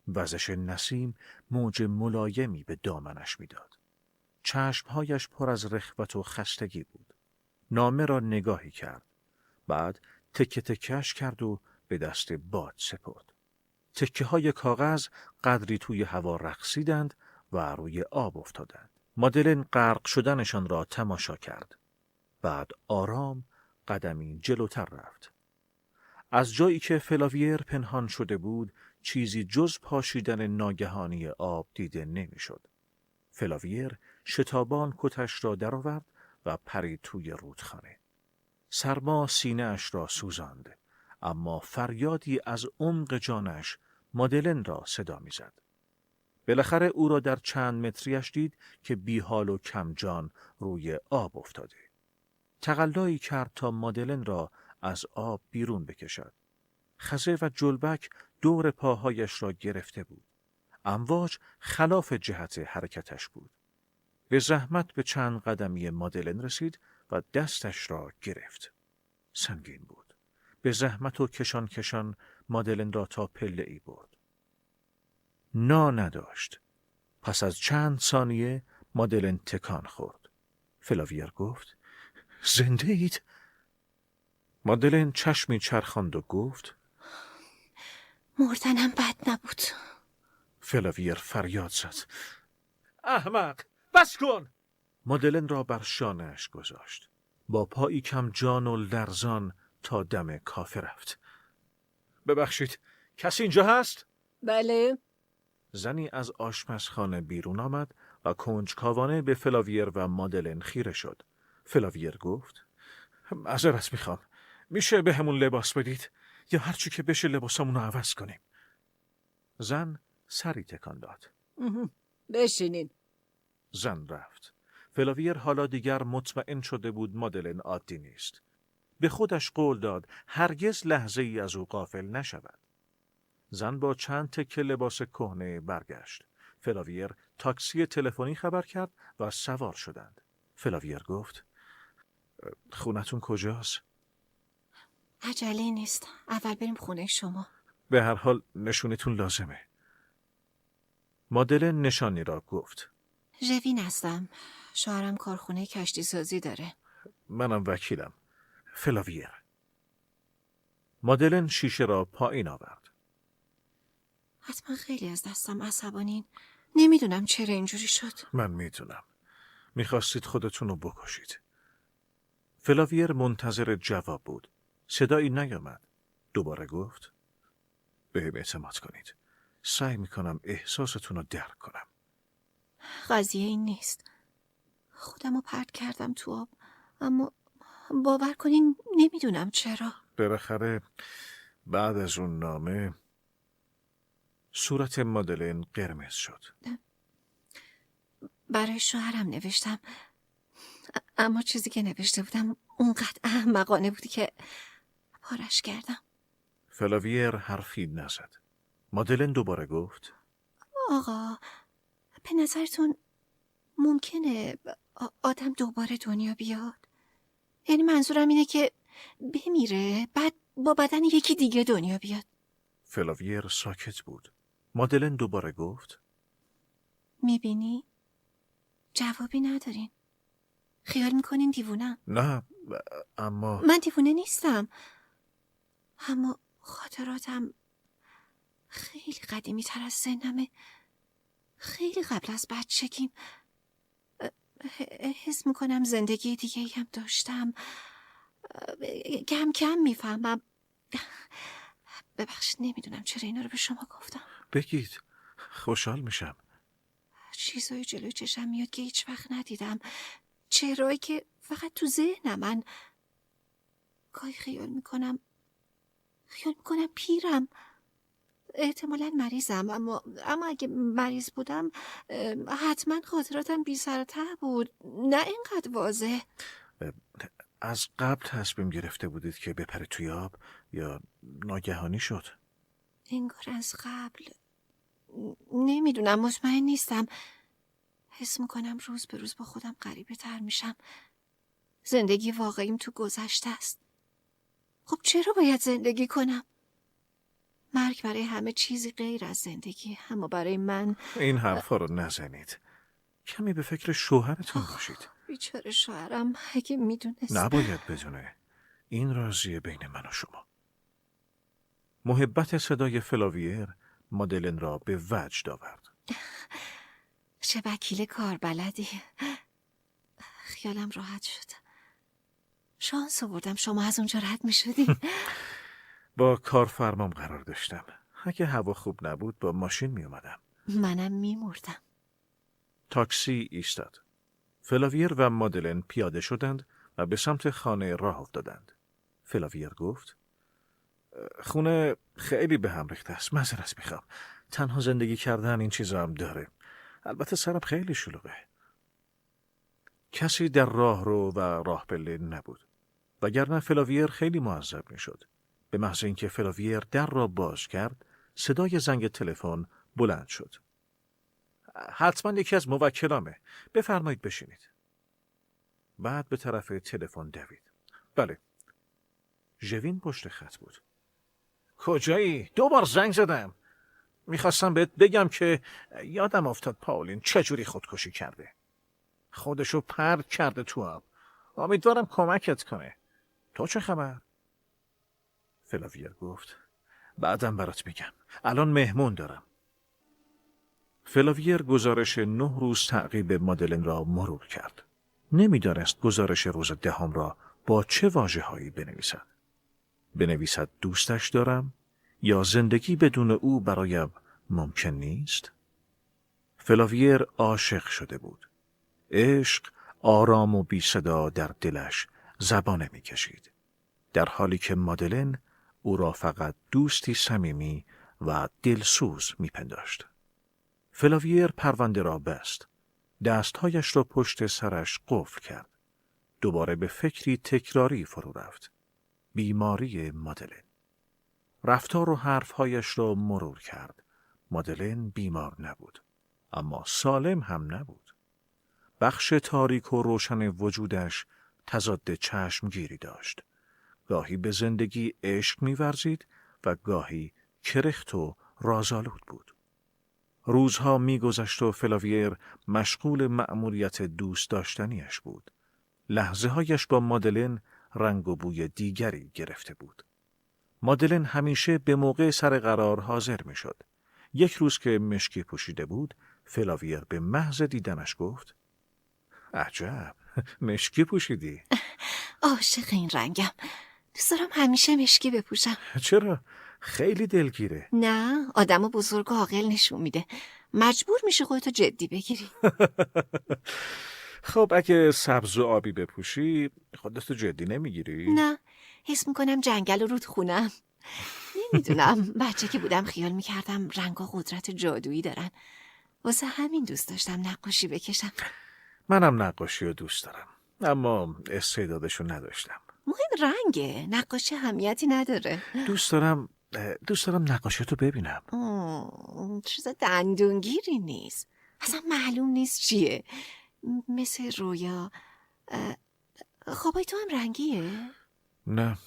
وزش نسیم موج ملایمی به دامنش می داد. چشمهایش پر از رخوت و خستگی بود. نامه را نگاهی کرد. بعد تکه تکش کرد و به دست باد سپرد. تکه های کاغذ قدری توی هوا رقصیدند و روی آب افتادند. مادلن غرق شدنشان را تماشا کرد. بعد آرام قدمی جلوتر رفت. از جایی که فلاویر پنهان شده بود چیزی جز پاشیدن ناگهانی آب دیده نمیشد. فلاویر شتابان کتش را درآورد و پرید توی رودخانه. سرما سینه اش را سوزاند، اما فریادی از عمق جانش مادلن را صدا می‌زد. بالاخره او را در چند متریش دید که بیحال و کم جان روی آب افتاده. تقلایی کرد تا مادلن را از آب بیرون بکشد. خزه و جلبک دور پاهایش را گرفته بود. امواج خلاف جهت حرکتش بود. به زحمت به چند قدمی مادلن رسید و دستش را گرفت. سنگین بود. به زحمت و کشان کشان مادلن را تا پله ای برد. نداشت. پس از چند ثانیه مادلن تکان خورد. فلاویر گفت: زنده اید؟ مادلن چشمی چرخاند و گفت: مردنم بد نبود. فلاویر فریاد زد: احمق، بس کن! مادلن را بر شانه‌اش گذاشت. با پایی کم جان و لرزان تا دم کافه رفت. ببخشید، کسی اینجا هست؟ بله. زنی از آشپزخانه بیرون آمد و کنجکاوانه به فلاویر و مادلن خیره شد. فلاویر گفت: معذرت میخوام. میشه به همون لباس بدید؟ یا هرچی که بشه لباسامونو عوض کنیم. زن سری تکان داد. بشینین. زن رفت. فلاویر حالا دیگر مطمئن شده بود مادلن عادی نیست. به خودش قول داد هرگز لحظه ای از او غافل نشود. زن با چند تکه لباس کهنه برگشت. فلاویر تاکسی تلفنی خبر کرد و سوار شدند. فلاویر گفت: خونتون کجاست؟ عجله نیست. اول بریم خونه شما. به هر حال نشونتون لازمه. مادلن نشانی را گفت. ژوین هستم. شوهرم کارخونه کشتی سازی داره. منم وکیلم. فلاویر. مادلن شیشه را پایین آورد. حتما خیلی از دستم عصبانین. نمیدونم چرا اینجوری شد. من میدونم. میخواستید خودتون رو بکشید. فلاویر منتظر جواب بود. صدایی نیامد. دوباره گفت بهم اعتماد کنید. سعی میکنم احساستون رو درک کنم. قضیه این نیست. خودم رو پرت کردم تو آب، اما باور کنین نمیدونم چرا. بالاخره بعد از اون نامه صورت مادلن قرمز شد. برای شوهرم نوشتم، اما چیزی که نوشته بودم اونقدر احمقانه بودی که پارش کردم. فلاویر حرفی نزد. مادلن دوباره گفت آقا، به نظرتون ممکنه آدم دوباره دنیا بیاد؟ یعنی منظورم اینه که بمیره بعد با بدن یکی دیگه دنیا بیاد. فلاویر ساکت بود. مادلن دوباره گفت میبینی؟ جوابی ندارین. خیال میکنین دیوونم. نه، اما من دیوونه نیستم، اما خاطراتم خیلی قدیمی تر از سنمه. خیلی قبل از بچگیم. حس میکنم زندگی دیگه هم داشتم. کم کم میفهمم. ببخشید نمیدونم چرا اینا رو به شما گفتم. بگید، خوشحال میشم. چیزای جلوی چشم میاد که هیچ وقت ندیدم. چهرهایی که فقط تو ذهنم. من گاهی خیال میکنم پیرم. احتمالاً مریضم، اما اگه مریض بودم حتما خاطراتم بی سر و ته بود، نه اینقدر واضح. از قبل تصمیم گرفته بودید که بپره توی آب یا ناگهانی شد؟ انگار از قبل. نمیدونم، مطمئن نیستم. حس میکنم روز به روز با خودم غریبه تر میشم. زندگی واقعیم تو گذشته است. خب چرا باید زندگی کنم؟ مرگ برای همه چیزی غیر از زندگی، اما برای من این حرفا رو نزنید. کمی به فکر شوهرتون باشید. بیچاره شوهرم اگه میدونست. نباید بدونه. این رازیه بین من و شما. محبت صدای فلاویر مادلن را به وجد آورد. چه وکیل کار بلدی. خیالم راحت شد. شانس آوردم شما از اونجا رد می شدی. با کارفرمام قرار داشتم. اگه هوا خوب نبود با ماشین می اومدم. منم می مردم. تاکسی ایستاد. فلاویر و مادلن پیاده شدند و به سمت خانه راه افتادند. فلاویر گفت خونه خیلی به هم ریخته است. معذرت میخوام. تنها زندگی کردن این چیزا هم داره. البته سرم خیلی شلوغه. کسی در راهرو و راه پله نبود. وگرنه فلاویر خیلی معذب میشد. به محض اینکه فلاویر در را باز کرد، صدای زنگ تلفن بلند شد. حتما یکی از موکلامه. بفرمایید بشینید. بعد به طرف تلفن دوید. بله. ژوین پشت خط بود. کجایی؟ 2 بار زنگ زدم. میخواستم بهت بگم که یادم افتاد پاولین چجوری خودکشی کرده. خودشو پرت کرده تو آب. امیدوارم کمکت کنه. تو چه خبر؟ فلاویر گفت بعدم برات میگم. الان مهمون دارم. فلاویر گزارش 9 روز تعقیب مادلن را مرور کرد. نمیدانست گزارش روز 10 را با چه واژه‌هایی بنویسد. بنویسد دوستش دارم یا زندگی بدون او برایم ممکن نیست؟ فلاویر عاشق شده بود. عشق آرام و بی صدا در دلش زبانه می کشید. در حالی که مادلن او را فقط دوستی صمیمی و دلسوز می پنداشت. فلاویر پرونده را بست. دستهایش را پشت سرش قفل کرد. دوباره به فکری تکراری فرو رفت. بیماری مادلن. رفتار و حرفهایش را مرور کرد. مادلن بیمار نبود. اما سالم هم نبود. بخش تاریک و روشن وجودش تضاد چشمگیری داشت. گاهی به زندگی عشق می‌ورزید و گاهی کرخت و رازآلود بود. روزها می‌گذشت و فلاویر مشغول مأموریت دوست داشتنیش بود. لحظه‌هایش با مادلن رنگ و بوی دیگری گرفته بود. مادلن همیشه به موقع سر قرار حاضر می‌شد. یک روز که مشکی پوشیده بود، فلاویر به محض دیدنش گفت عجب، مشکی پوشیدی. عاشق این رنگم. دوست دارم همیشه مشکی بپوشم. چرا؟ خیلی دلگیره. نه، آدمو بزرگ و عاقل نشون میده. مجبور میشه خودتو جدی بگیری. خب اگه سبز و آبی بپوشی خودتو جدی نمیگیری؟ نه، حس میکنم جنگل رو رود خونم. نمیدونم، بچه که بودم خیال میکردم رنگا قدرت جادویی دارن. واسه همین دوست داشتم نقاشی بکشم. منم نقاشی رو دوست دارم، اما استعدادشو نداشتم. مهم رنگه، نقاشی اهمیتی نداره. دوست دارم نقاشیتو ببینم. چیز دندونگیری نیست. اصلا معلوم نیست چیه. مثل رویا. خوابای تو هم رنگیه؟ نه،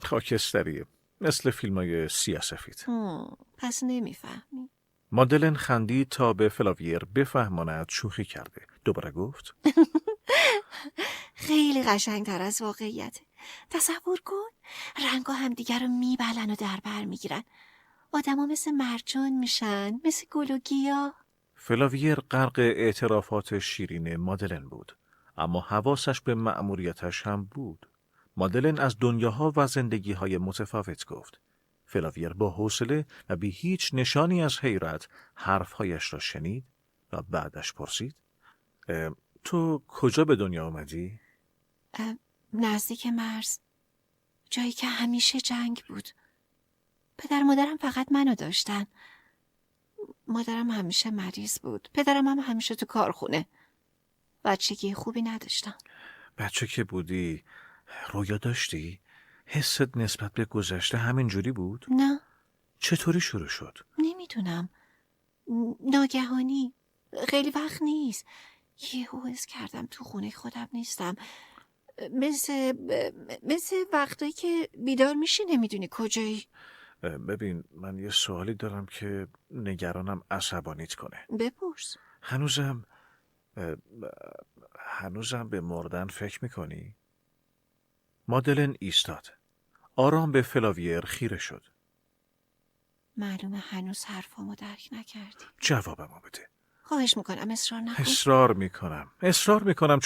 خاکستریه، مثل فیلمای سیاه‌سفید. پس نمیفهمی. مادلن خندید تا به فلاویر بفهماند شوخی کرده. دوباره گفت خیلی قشنگتر از واقعیته. تصور کن، رنگا هم دیگر رو میبلن و در بر میگیرن. آدما مثل مرجان میشن، مثل گل و گیاه. فلاویر غرق اعترافات شیرین مادلن بود، اما حواسش به مأموریتش هم بود. مادلن از دنیاها و زندگیهای متفاوت گفت. فلاویر با حوصله و بی هیچ نشانی از حیرت حرفهایش را شنید و بعدش پرسید تو کجا به دنیا آمدی؟ نزدیک مرز، جایی که همیشه جنگ بود. پدر مادرم فقط منو داشتن. مادرم همیشه مریض بود، پدرم هم همیشه تو کارخونه. بچگی خوبی نداشتم. بچه که بودی رویا داشتی؟ حست نسبت به گذشته همین جوری بود؟ نه، چطوری شروع شد؟ نمیدونم. ناگهانی، خیلی وقت نیست. یهو حس کردم تو خونه خودم نیستم. مثل وقتایی که بیدار میشی نمیدونی کجایی. ببین، من یه سوالی دارم که نگرانم عصبانیت کنه. بپرس. هنوزم به مردن فکر میکنی؟ مادلن ایستاد. آرام به فلاویر خیره شد. معلومه هنوز حرفامو درک نکردی. جوابمو بده. خواهش میکنم اصرار نکن. اصرار میکنم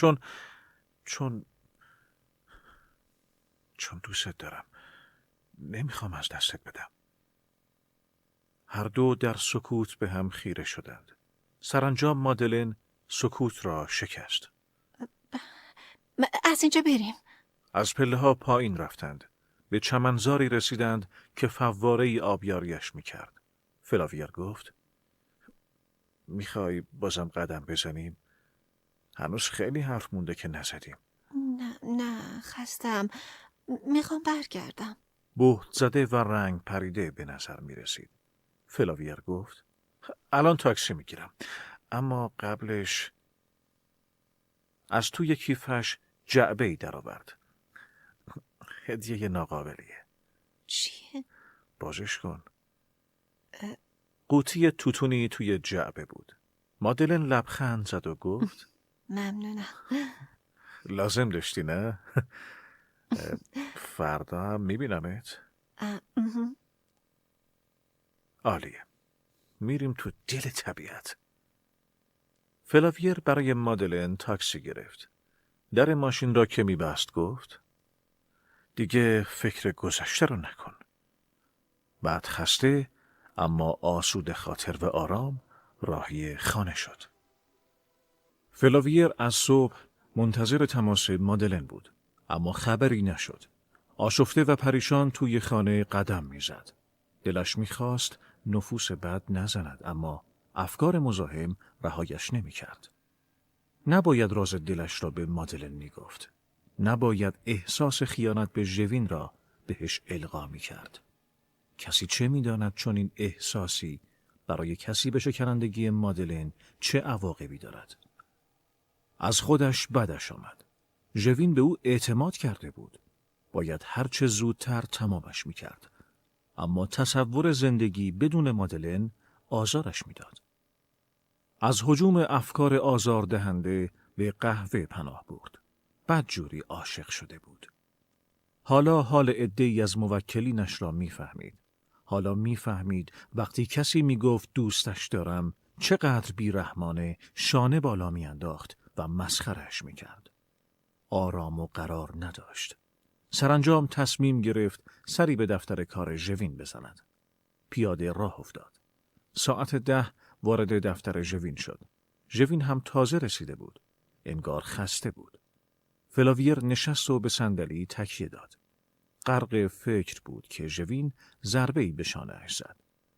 چون دوستت دارم. نمیخوام از دستت بدم. هر دو در سکوت به هم خیره شدند. سرانجام مادلن سکوت را شکست. از اینجا بریم. از پله ها پایین رفتند. به چمنزاری رسیدند که فواره آبیاریش میکرد. فلاویر گفت میخوای بازم قدم بزنیم؟ هنوز خیلی حرف مونده که نزدیم. نه خستم. میخوام برگردم. بهت زده و رنگ پریده به نظر میرسید. فلاویر گفت الان تاکسی میگیرم، اما قبلش از توی کیفش جعبه‌ای درآورد. هدیه ناقابلیه. چیه؟ بازش کن. قوطی توتونی توی جعبه بود. مادلن لبخند زد و گفت ممنونم. لازم داشتی نه؟ فردا هم میبینمت. عالیه. میریم تو دل طبیعت. فلاویر برای مادلن تاکسی گرفت. در ماشین را که میبست گفت دیگه فکر گذشته رو نکن. بعد خسته اما آسوده خاطر و آرام راهی خانه شد. فلاویر از صبح منتظر تماس مادلن بود، اما خبری نشد. آشفته و پریشان توی خانه قدم میزد. دلش میخواست نفوس بد نزند، اما افکار مزاحم رهایش نمیکرد. نباید راز دلش را به مادلن میگفت. نباید احساس خیانت به ژوین را بهش القا میکرد. کسی چه میداند چون این احساسی برای کسی به شکنندگی مادلن چه عواقبی دارد؟ از خودش بدش آمد. ژوین به او اعتماد کرده بود. باید هرچه زودتر تمامش میکرد. اما تصور زندگی بدون مادلن آزارش میداد. از هجوم افکار آزاردهنده به قهوه پناه برد. بدجوری عاشق شده بود. حالا حال عده‌ای از موکلینش را میفهمید. حالا میفهمید وقتی کسی میگفت دوستش دارم چقدر بیرحمانه شانه بالا میانداخت و مسخرش میکرد. آرام و قرار نداشت. سرانجام تصمیم گرفت سری به دفتر کار ژوین بزند. پیاده راه افتاد. ساعت 10 وارد دفتر ژوین شد. ژوین هم تازه رسیده بود. انگار خسته بود. فلاویر نشست و به صندلی تکیه داد. غرق فکر بود که ژوین ضربه‌ای به شانه‌اش زد.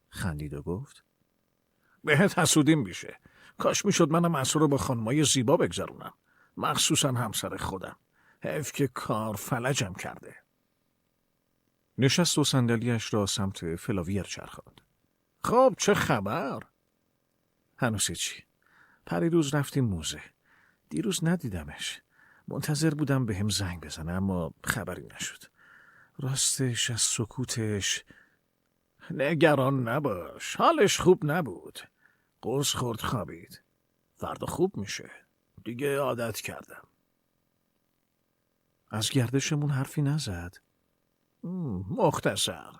خندید و گفت: بهت حسودیم میشه. کاش میشد منم عصر رو با خانمای زیبا بگذرونم. مخصوصا همسر خودم. حیف که کار فلجم کرده. نشست و صندلیاش را سمت فلاویر چرخاند. خب چه خبر؟ هنوز چی؟ پریروز رفتیم موزه. دیروز ندیدمش. منتظر بودم به هم زنگ بزنه اما خبری نشد. راستش از سکوتش... نگران نباش. حالش خوب نبود. قرص خورد خوابید. فردا خوب میشه. دیگه عادت کردم. از گردشمون حرفی نزد. مختصر.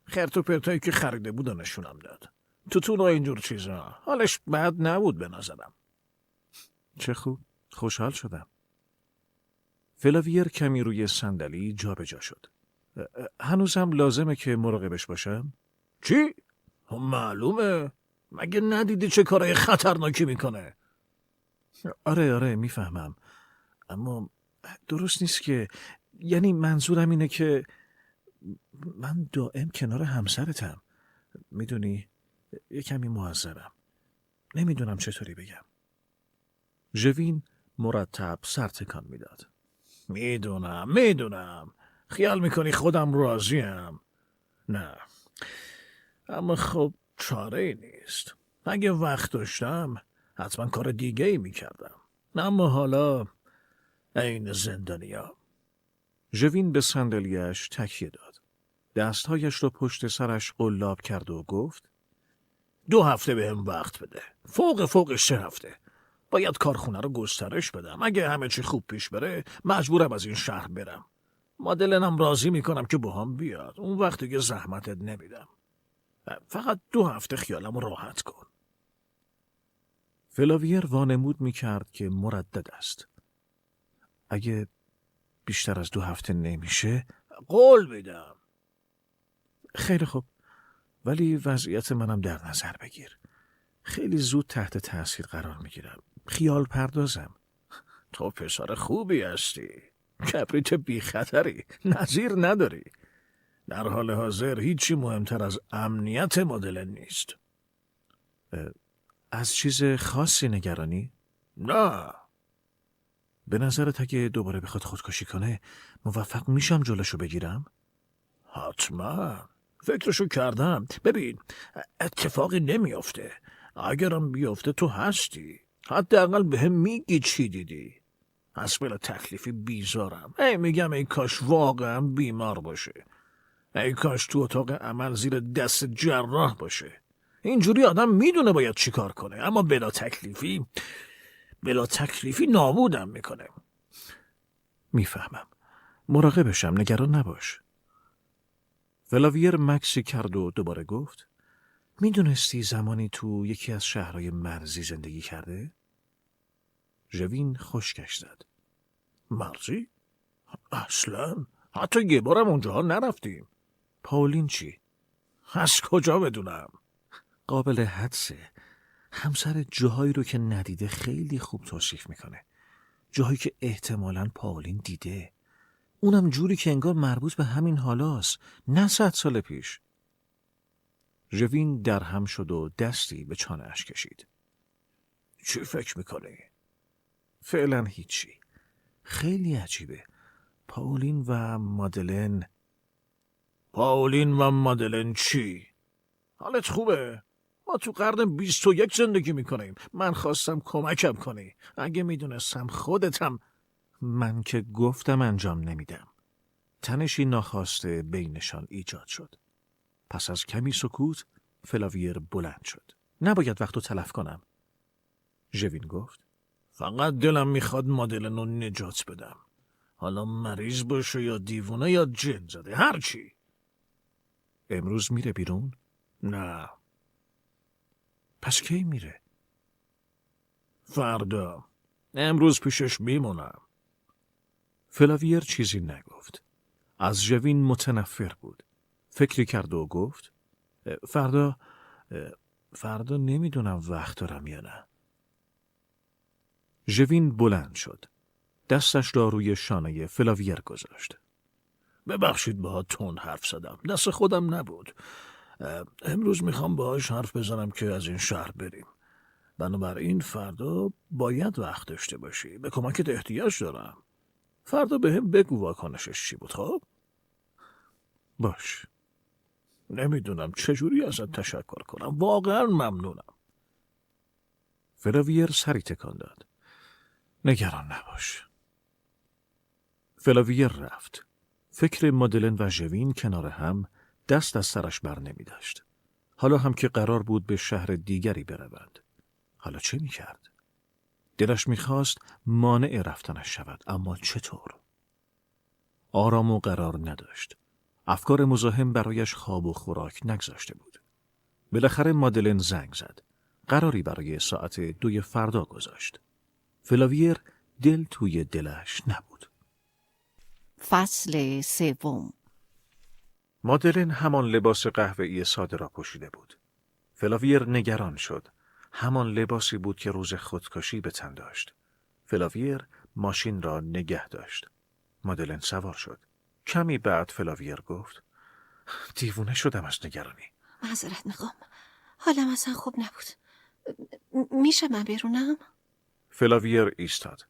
خرت و پرتایی که خریده بود و نشونم داد. توتون و اینجور چیزا. حالش بد نبود به نظرم. چه خوب. خوشحال شدم. فلاویر کمی روی صندلی جابجا شد. هنوزم لازمه که مراقبش باشم؟ چی؟ معلومه. مگه ندیدی چه کارهای خطرناکی میکنه؟ آره میفهمم. اما درست نیست که... یعنی منظورم اینه که من دائم کنار همسرتم. میدونی؟ یه کمی مهذبم. نمیدونم چطوری بگم. ژوین مرتب سر تکان میداد. میدونم. خیال میکنی خودم راضیم. نه. اما خب چاره ای نیست. اگه وقت داشتم حتما کار دیگه ای میکردم. اما حالا این زندانیا. ژوین به صندلیاش تکیه داد. دستهایش رو پشت سرش قلاب کرد و گفت: 2 هفته بهم وقت بده. فوقش 3 هفته. باید کارخونه رو گسترش بدم. اگه همه چی خوب پیش بره مجبورم از این شهر برم. مادلنم راضی میکنم که با هم بیاد. اون وقت دیگه زحمتت نمیدم. فقط 2 هفته خیالم راحت کن. فلاویر وانمود میکرد که مردد است. اگه بیشتر از 2 هفته نمیشه... قول میدم. خیلی خوب. ولی وضعیت منم در نظر بگیر. خیلی زود تحت تاثیر قرار میگیرم. خیال پردازم. تو پسر خوبی هستی. کبریت بی خطری. نظیر نداری. در حال حاضر هیچی مهمتر از امنیت مدل نیست. از چیز خاصی نگرانی؟ نه. به نظرت اگه دوباره بخواد خودکشی کنه موفق میشم جلوشو بگیرم؟ حتما. فکرشو کردم. ببین اتفاقی نمیافته. اگرم بیافته تو هستی. حداقل به هم میگی چی دیدی. از بلا تکلیفی بیزارم. میگم ای کاش واقعا بیمار باشه. ای کاش تو اتاق عمل زیر دست جراح باشه. اینجوری آدم میدونه باید چی کار کنه. اما بلا تکلیفی نابودم میکنه. میفهمم. مراقبشم. نگران نباش. فلاویر مکسی کرد و دوباره گفت: میدونستی زمانی تو یکی از شهرهای مرزی زندگی کرده؟ ژوین خشکش زد. مرزی؟ اصلا حتی یه بارم اونجا نرفتیم. پاولین چی؟ از کجا بدونم؟ قابل حدسه. همسر جاهایی رو که ندیده خیلی خوب توصیف میکنه. جاهایی که احتمالاً پاولین دیده. اونم جوری که انگار مربوط به همین حالاست. نه 100 سال پیش. ژوین در هم شد و دستی به چانه‌اش کشید. چی فکر میکنی؟ فعلا هیچی. خیلی عجیبه. پاولین و مادلن چی؟ حالت خوبه؟ ما تو قرن 21 زندگی میکنیم. من خواستم کمکم کنی. اگه میدونستم خودتم... من که گفتم انجام نمیدم. تنشی ناخواسته بینشان ایجاد شد. پس از کمی سکوت فلاویر بلند شد. نباید وقتو تلف کنم. ژوین گفت: فقط دلم میخواد مادلن رو نجات بدم. حالا مریض باشه یا دیوونه یا جن زده. هرچی. امروز میره بیرون؟ نه. پس کی میره؟ فردا. امروز پیشش میمونم. فلاویر چیزی نگفت. از ژوین متنفر بود. فکری کرد و گفت فردا نمیدونم وقت دارم یا نه. ژوین بلند شد. دستش را روی شانه فلاویر گذاشت. ببخشید باهات تند حرف زدم. دست خودم نبود. امروز میخوام باهاش حرف بزنم که از این شهر بریم. بنابراین فردا باید وقت داشته باشی. به کمکت احتیاج دارم. فردا به هم بگو واکنشش چی بود خب؟ باش. نمیدونم چجوری ازت تشکر کنم. واقعا ممنونم. فلاویر سری تکان داد. نگران نباش. فلاویر رفت. فکر مادلن و ژوین کنار هم دست از سرش بر نمی داشت. حالا هم که قرار بود به شهر دیگری برود. حالا چه می کرد؟ دلش می خواست مانع رفتنش شود، اما چطور؟ آرام و قرار نداشت. افکار مزاحم برایش خواب و خوراک نگذاشته بود. بالاخره مادلن زنگ زد. قراری برای ساعت 2 فردا گذاشت. فلاویر دل توی دلش نبود. فصل 3. مادلن همان لباس قهوه‌ای ساده را پوشیده بود. فلاویر نگران شد. همان لباسی بود که روز خودکشی به تن داشت. فلاویر ماشین را نگه داشت. مادلن سوار شد. کمی بعد فلاویر گفت دیوونه شدم از نگرانی. معذرت میخوام. حالم اصلا خوب نبود. میشه من برونم؟ فلاویر ایستاد.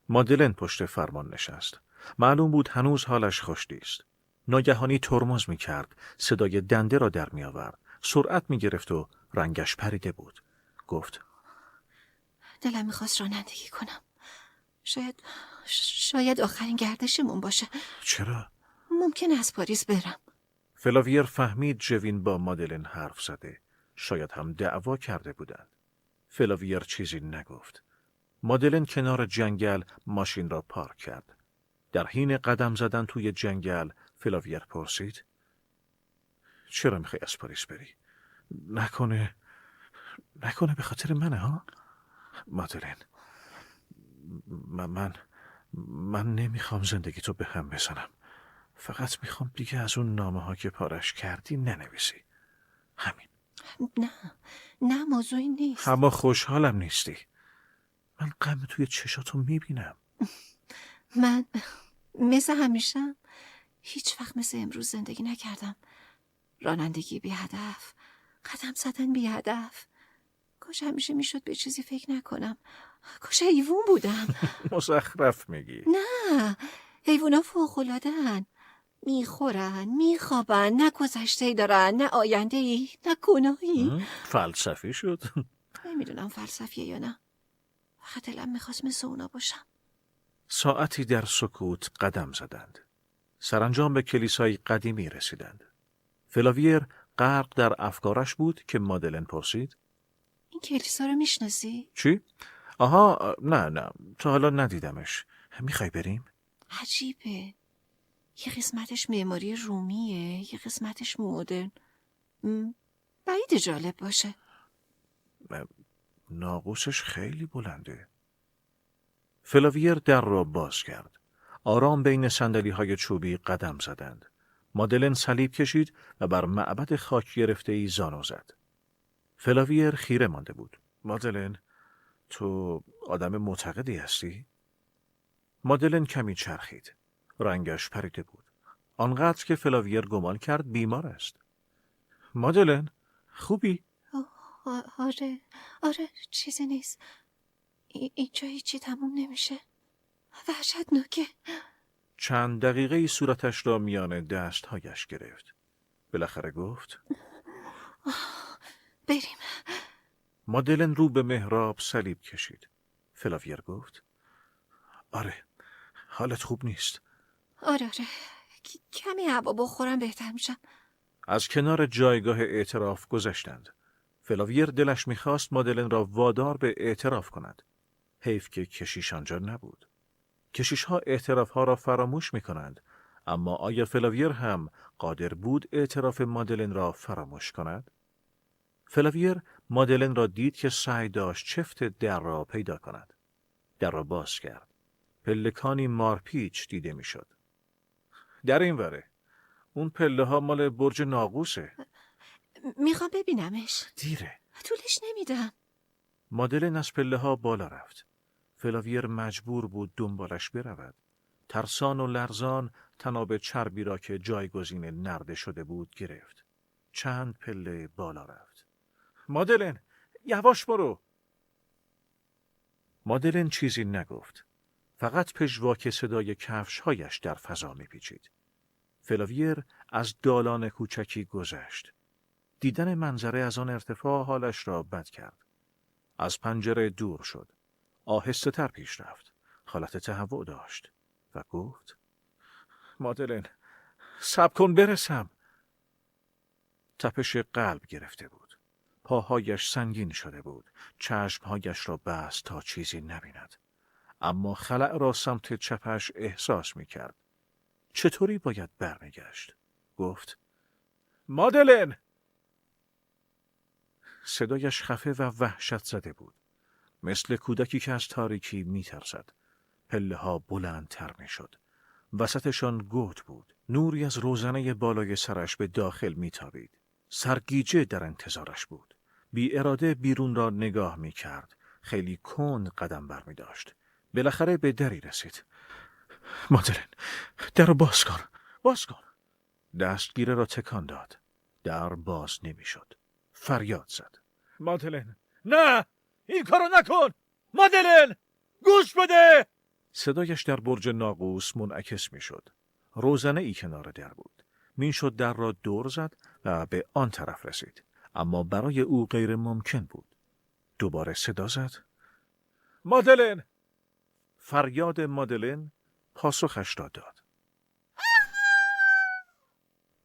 مادلن پشت فرمان نشست. معلوم بود هنوز حالش خوش نیست. ناگهانی ترمز می‌کرد، صدای دنده را در می‌آورد، سرعت می‌گرفت و رنگش پریده بود. گفت دلم میخواست رانندگی کنم. شاید آخرین گردشمون باشه. چرا؟ ممکن است پاریس برم. فلاویر فهمید ژوین با مادلن حرف زده. شاید هم دعوا کرده بودند. فلاویر چیزی نگفت. مادلن کنار جنگل ماشین را پارک کرد. در حین قدم زدن توی جنگل فلاویر پرسید چرا میخوای از پاریس بری؟ نکنه به خاطر منه ها؟ مادلن من نمیخوام زندگی تو به هم بزنم. فقط میخوام دیگه از اون نامه ها که پارش کردی ننویسی. همین. نه موضوعی نیست. اما خوشحالم نیستی. من غم توی چشاتو میبینم. من مثل همیشه هیچ وقت مثل امروز زندگی نکردم. رانندگی بی هدف، قدم زدن بی هدف. کاش همیشه میشد به چیزی فکر نکنم. کاش حیوان بودم. مزخرف میگی. نه، حیوونا فوق‌العاده‌ان. میخورن، میخوابن، نه گذشته‌ای دارن، نه آینده‌ای، نه گناهی. فلسفی شد. نمیدونم فلسفیه یا نه. فقط دلم میخواست مثل اونا باشم. ساعتی در سکوت قدم زدند. سرانجام به کلیسای قدیمی رسیدند. فلاویر غرق در افکارش بود که مادلن پرسید این کلیسا رو میشناسی؟ چی؟ آها نه تا حالا ندیدمش. میخوای بریم؟ عجیبه. یه قسمتش معماری رومیه، یه قسمتش مدرن. بعید جالب باشه. ناقوسش خیلی بلنده. فلاویر در را باز کرد. آرام بین صندلی‌های چوبی قدم زدند. مادلن صلیب کشید و بر معبد خاک گرفته‌ای زانو زد. فلاویر خیره مانده بود. مادلن، تو آدم معتقدی هستی؟ مادلن کمی چرخید. رنگش پریده بود. آنقدر که فلاویر گمان کرد بیمار است. مادلن، خوبی؟ آره چیزی نیست. اینجا هیچی تموم نمیشه. وحشتناکه. چند دقیقه صورتش را میان دستهایش گرفت. بالاخره گفت بریم. مادلن رو به محراب صلیب کشید. فلاویر گفت آره، حالت خوب نیست. آره کمی هوا بخورم بهتر میشم. از کنار جایگاه اعتراف گذشتند. فلاویر دلش میخواست مادلن را وادار به اعتراف کند. حیف که کشیش آنجا نبود. کشیش‌ها اعتراف‌ها را فراموش می‌کنند، اما آیا فلاویر هم قادر بود اعتراف مادلن را فراموش کند؟ فلاویر مادلن را دید که سعی داشت چفت در را پیدا کند. در را باز کرد. پلکانی مارپیچ دیده میشد. در این وره. اون پله ها مال برج ناقوسه. میخوام ببینمش. دیره. طولش نمیدم. مادلن از پله ها بالا رفت. فلاویر مجبور بود دنبالش برود. ترسان و لرزان تناب چربی را که جایگزین نرده شده بود گرفت. چند پله بالا رفت. مادلن، یواش برو. مادلن چیزی نگفت. فقط پژواک صدای کفش‌هایش در فضا می‌پیچید. فلاویر از دالان کوچکی گذشت. دیدن منظره از آن ارتفاع حالش را بد کرد. از پنجره دور شد. آهسته تر پیش رفت. حالت تهوع داشت و گفت: مادلن، صبر کن برسم. تپش قلب گرفته بود. پاهایش سنگین شده بود. چشمهایش را بست تا چیزی نبیند. اما خلأ را سمت چپش احساس می کرد. چطوری باید برمیگشت؟ گفت: مادلن! صدایش خفه و وحشت زده بود. مثل کودکی که از تاریکی می ترسد. پله ها بلندتر می شد. وسطشان گود بود. نوری از روزنه بالای سرش به داخل می تابید. سرگیجه در انتظارش بود. بی اراده بیرون را نگاه می کرد. خیلی کند قدم بر می داشت. بالاخره به دری رسید. مادلن، در را باز کن. باز کن. دستگیره را تکان داد. در باز نمی شد. فریاد زد. مادلن، نه! این کارو نکن! مادلن! گوش بده! صدایش در برج ناقوس منعکس می شد. روزنه ای کنار در بود. می شد در را دور زد و به آن طرف رسید. اما برای او غیر ممکن بود. دوباره صدا زد. مادلن! فریاد مادلن پاسخش را داد.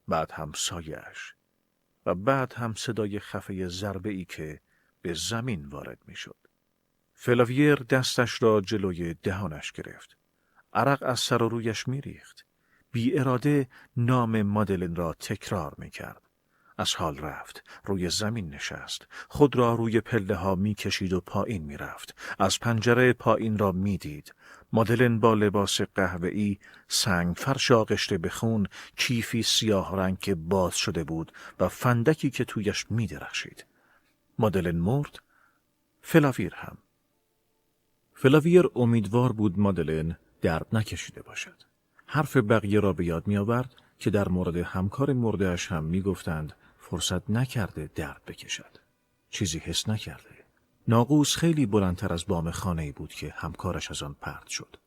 بعد هم سایه‌اش و بعد هم صدای خفه ضربه ای که به زمین وارد می شد. فلاویر دستش را جلوی دهانش گرفت. عرق از سر و رویش می ریخت. بی اراده نام مادلن را تکرار می کرد. از حال رفت. روی زمین نشست. خود را روی پله ها می کشید و پایین می رفت. از پنجره پایین را می دید. مادلن با لباس قهوه‌ای، سنگ فرش آغشته به خون، کیفی سیاه رنگ که باز شده بود و فندکی که تویش می درخشید. مادلن مرد. فلاویر هم. فلاویر امیدوار بود مادلن درد نکشیده باشد. حرف بقیه را به یاد می آورد که در مورد همکار مرده‌اش هم می گفتند فرصت نکرده درد بکشد. چیزی حس نکرده. ناقوس خیلی بلندتر از بام خانه‌ای بود که همکارش از آن پرت شد.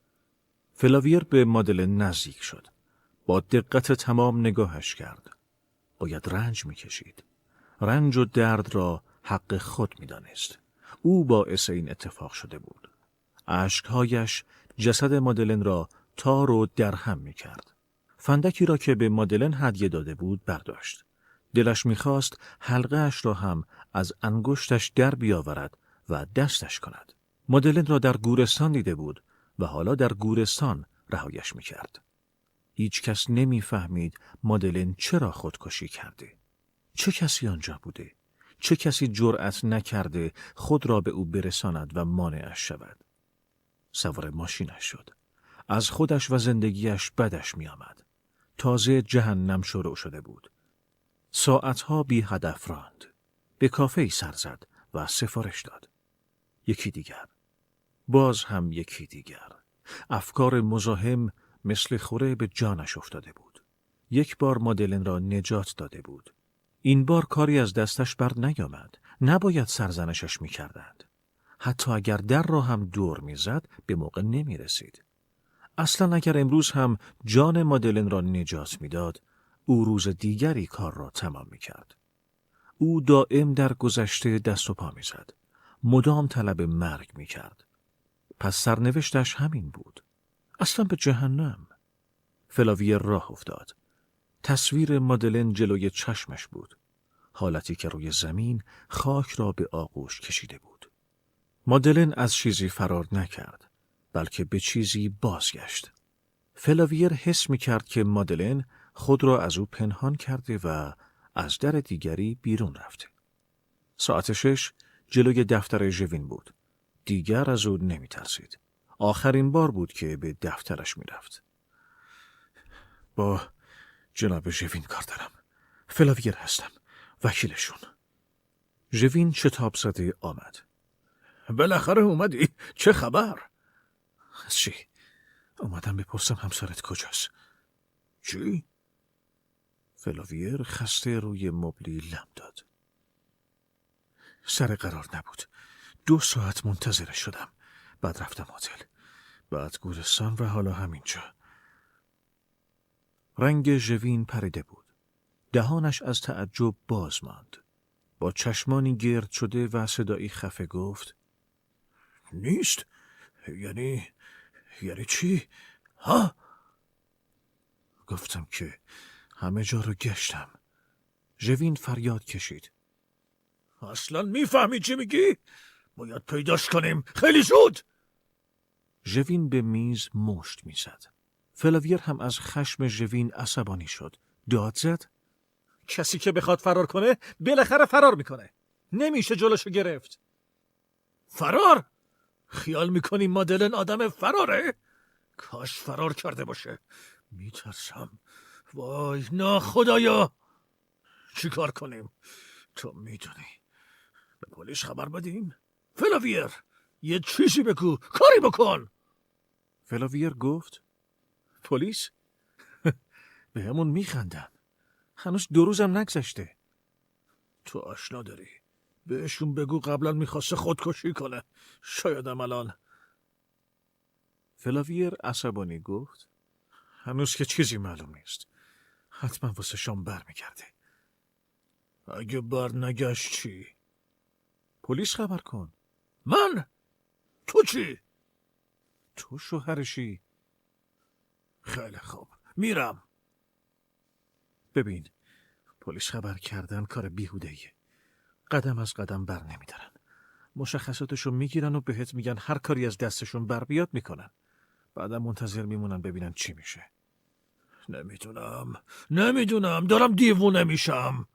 فلاویر به مادلن نزدیک شد. با دقت تمام نگاهش کرد. باید رنج می کشید. رنج و درد را حق خود می دانست. او باعث این اتفاق شده بود. اشکهایش جسد مادلن را تار و درهم می کرد. فندکی را که به مادلن هدیه داده بود برداشت. دلش می‌خواست حلقه اش را هم از انگشتش در بیاورد و دستش کند. مادلن را در گورستان دیده بود و حالا در گورستان رهایش می‌کرد. هیچ کس نمی‌فهمید مادلن چرا خودکشی کرده. چه کسی آنجا بوده؟ چه کسی جرأت نکرده خود را به او برساند و مانعش شود؟ سوار ماشینش شد. از خودش و زندگیش بدش می‌آمد. تازه جهنم شروع شده بود. ساعتها بی هدف راند. به کافه‌ای سر زد و سفارش داد. یکی دیگر. باز هم یکی دیگر. افکار مزاحم مثل خوره به جانش افتاده بود. یک بار مادلن را نجات داده بود. این بار کاری از دستش بر نیامد. نباید سرزنشش می‌کردند. حتی اگر در را هم دور می‌زد به موقع نمی‌رسید. اصلا اگر امروز هم جان مادلن را نجات می‌داد، او روز دیگری کار را تمام می‌کرد. او دائم در گذشته دست و پا می‌زد. مدام طلب مرگ می‌کرد. پس سرنوشتش همین بود. اصلا به جهنم. فلاویر راه افتاد. تصویر مادلن جلوی چشمش بود. حالتی که روی زمین خاک را به آغوش کشیده بود. مادلن از چیزی فرار نکرد، بلکه به چیزی بازگشت. فلاویر حس می‌کرد که مادلن خود را از او پنهان کرده و از در دیگری بیرون رفته. ساعت 6 جلوی دفتر ژوین بود. دیگر از او نمی‌ترسید. آخرین بار بود که به دفترش میرفت. با جناب ژوین کار دارم. فلاویر هستم. وکیلشون. ژوین شتاب زده آمد. بالاخره اومدی؟ چه خبر؟ از چی؟ اومدم بپرسم همسرت کجاست؟ چی؟ فلاویر خسته روی مبلی لم داد. سر قرار نبود. 2 ساعت منتظر شدم. بعد رفتم هتل. بعد گورستان و حالا همینجا. رنگ ژوین پریده بود. دهانش از تعجب باز ماند. با چشمانی گرد شده و صدایی خفه گفت: نیست؟ یعنی چی؟ ها؟ گفتم که همه جا رو گشتم. ژوین فریاد کشید: اصلا میفهمی چی میگی؟ باید پیداش کنیم خیلی زود. ژوین به میز مشت میزد. فلاویر هم از خشم ژوین عصبانی شد. داد زد: کسی که بخواد فرار کنه بالاخره فرار میکنه. نمیشه جلوشو گرفت. فرار؟ خیال میکنی مادلن آدم فراره؟ کاش فرار کرده باشه. میترسم. وای ناخدایا. چی کار کنیم؟ تو میدونی. به پلیس خبر بدیم؟ فلاویر یه چیزی بگو، کاری بکن. فلاویر گفت: پلیس؟ به همون میخندن. هنوز 2 روزم نگذشته. تو آشنا داری. بهشون بگو قبلا میخواسته خودکشی کنه. شایدم الان. فلاویر عصبانی گفت: هنوز که چیزی معلوم نیست. حتما واسه شام برمیگرده. اگه بر نگشت چی؟ پلیس خبر کن. من؟ تو چی؟ تو شوهرشی. خیلی خوب. میرم. ببین، پلیس خبر کردن کار بیهوده‌ایه. قدم از قدم بر نمیدارن. مشخصاتشو میگیرن و بهت میگن هر کاری از دستشون بر بیاد میکنن. بعدم منتظر میمونن ببینن چی میشه. نمیدونم دارم دیوونه میشم.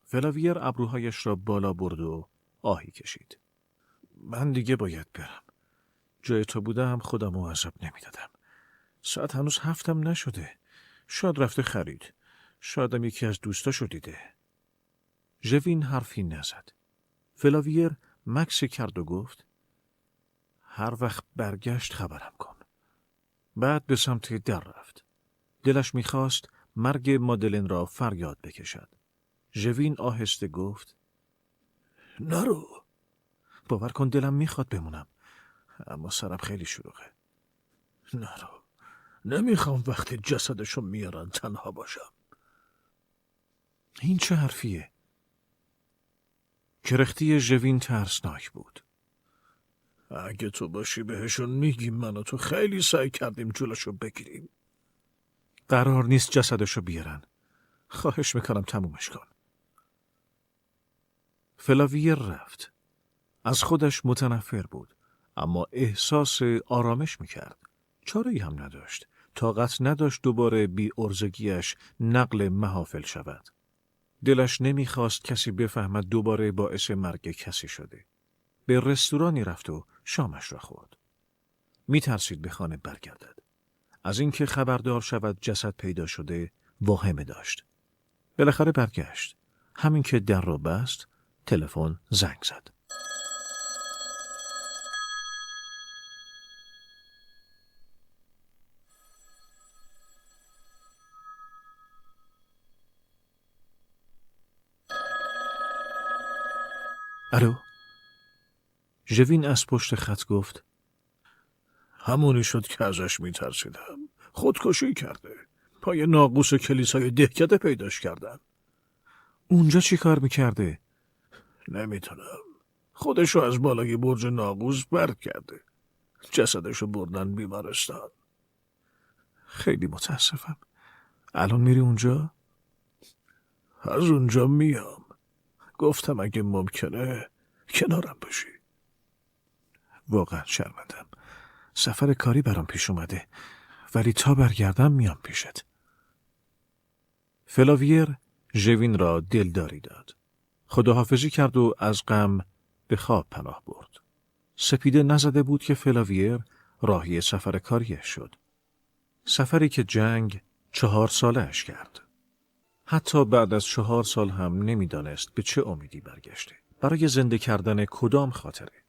فلاویر ابروهایش را بالا برد و آهی کشید. من دیگه باید برم. جای تو بودم خودمو عذاب نمیدادم. ساعت هنوز 7 نشده. شاید رفته خرید. شایدم یکی از دوستاشو دیده. ژوین حرفی نزد. فلاویر مکسی کرد و گفت: هر وقت برگشت خبرم کن. بعد به سمت در رفت. دلش میخواست مرگ مادلن را فریاد بکشد. ژوین آهسته گفت: نرو. باور کن دلم میخواد بمونم. اما سرم خیلی شلوغه. نرو. نمیخوام وقتی جسدشو میارن تنها باشم. این چه حرفیه؟ کرختی ژوین ترسناک بود. اگه تو باشی بهشون میگیم من و تو خیلی سعی کردیم جلوشو بگیریم. قرار نیست جسدشو بیارن. خواهش میکنم تمومش کن. فلاویر رفت. از خودش متنفر بود، اما احساس آرامش میکرد. چاره‌ای هم نداشت. طاقت نداشت دوباره بی ارزگیش نقل محافل شود. دلش نمیخواست کسی بفهمد دوباره باعث مرگ کسی شده. به رستورانی رفت و شامش را خورد. میترسید به خانه برگردد. از اینکه خبردار شود جسد پیدا شده واهمه داشت. بالاخره برگشت. همین که در را بست تلفن زنگ زد. الو؟ ژوین از پشت خط گفت: همونی شد که ازش میترسیدم. خودکشی کرده. پای ناقوس کلیسای دهکده پیداش کردن. اونجا چی کار میکرده؟ نمیتونم. خودشو از بالای برج ناقوس برد کرده. جسدشو بردن بیمارستان. خیلی متاسفم. الان میری اونجا؟ از اونجا میام. گفتم اگه ممکنه کنارم باشی. واقعا شرمندم. سفر کاری برام پیش اومده، ولی تا برگردم میام پیشت. فلاویر ژوین را دلداری داد. خداحافظی کرد و از غم به خواب پناه برد. سپیده نزده بود که فلاویر راهی سفر کاریش شد. سفری که جنگ 4 ساله‌اش کرد. حتی بعد از 4 سال هم نمیدانست به چه امیدی برگشته. برای زنده کردن کدام خاطره.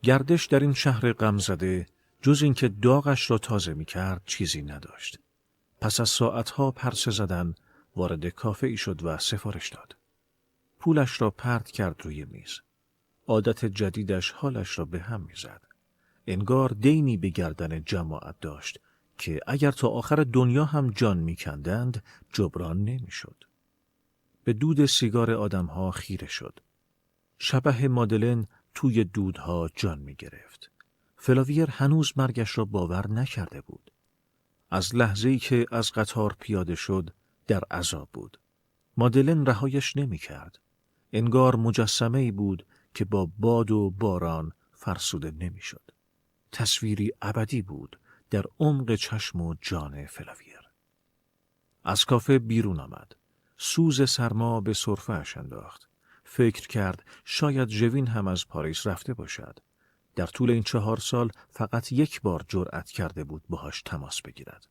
گردش در این شهر غمزده جز اینکه داغش را تازه می کرد چیزی نداشت. پس از ساعتها پرسه زدن وارد کافه ای شد و سفارش داد. پولش را پرت کرد روی میز. عادت جدیدش حالش را به هم می زد. انگار دینی به گردن جماعت داشت که اگر تا آخر دنیا هم جان می کندند جبران نمی شد. به دود سیگار آدمها خیره شد. شبح مادلن توی دودها جان می گرفت. فلاویر هنوز مرگش را باور نکرده بود. از لحظه‌ای که از قطار پیاده شد در عذاب بود. مادلن رهایش نمی کرد. انگار مجسمه‌ای بود که با باد و باران فرسوده نمی شد. تصویری ابدی بود در عمق چشم و جان فلاویر. از کافه بیرون آمد. سوز سرما به سرفه‌اش انداخت. فکر کرد شاید ژوین هم از پاریس رفته باشد. در طول این 4 سال فقط 1 بار جرأت کرده بود باهاش تماس بگیرد.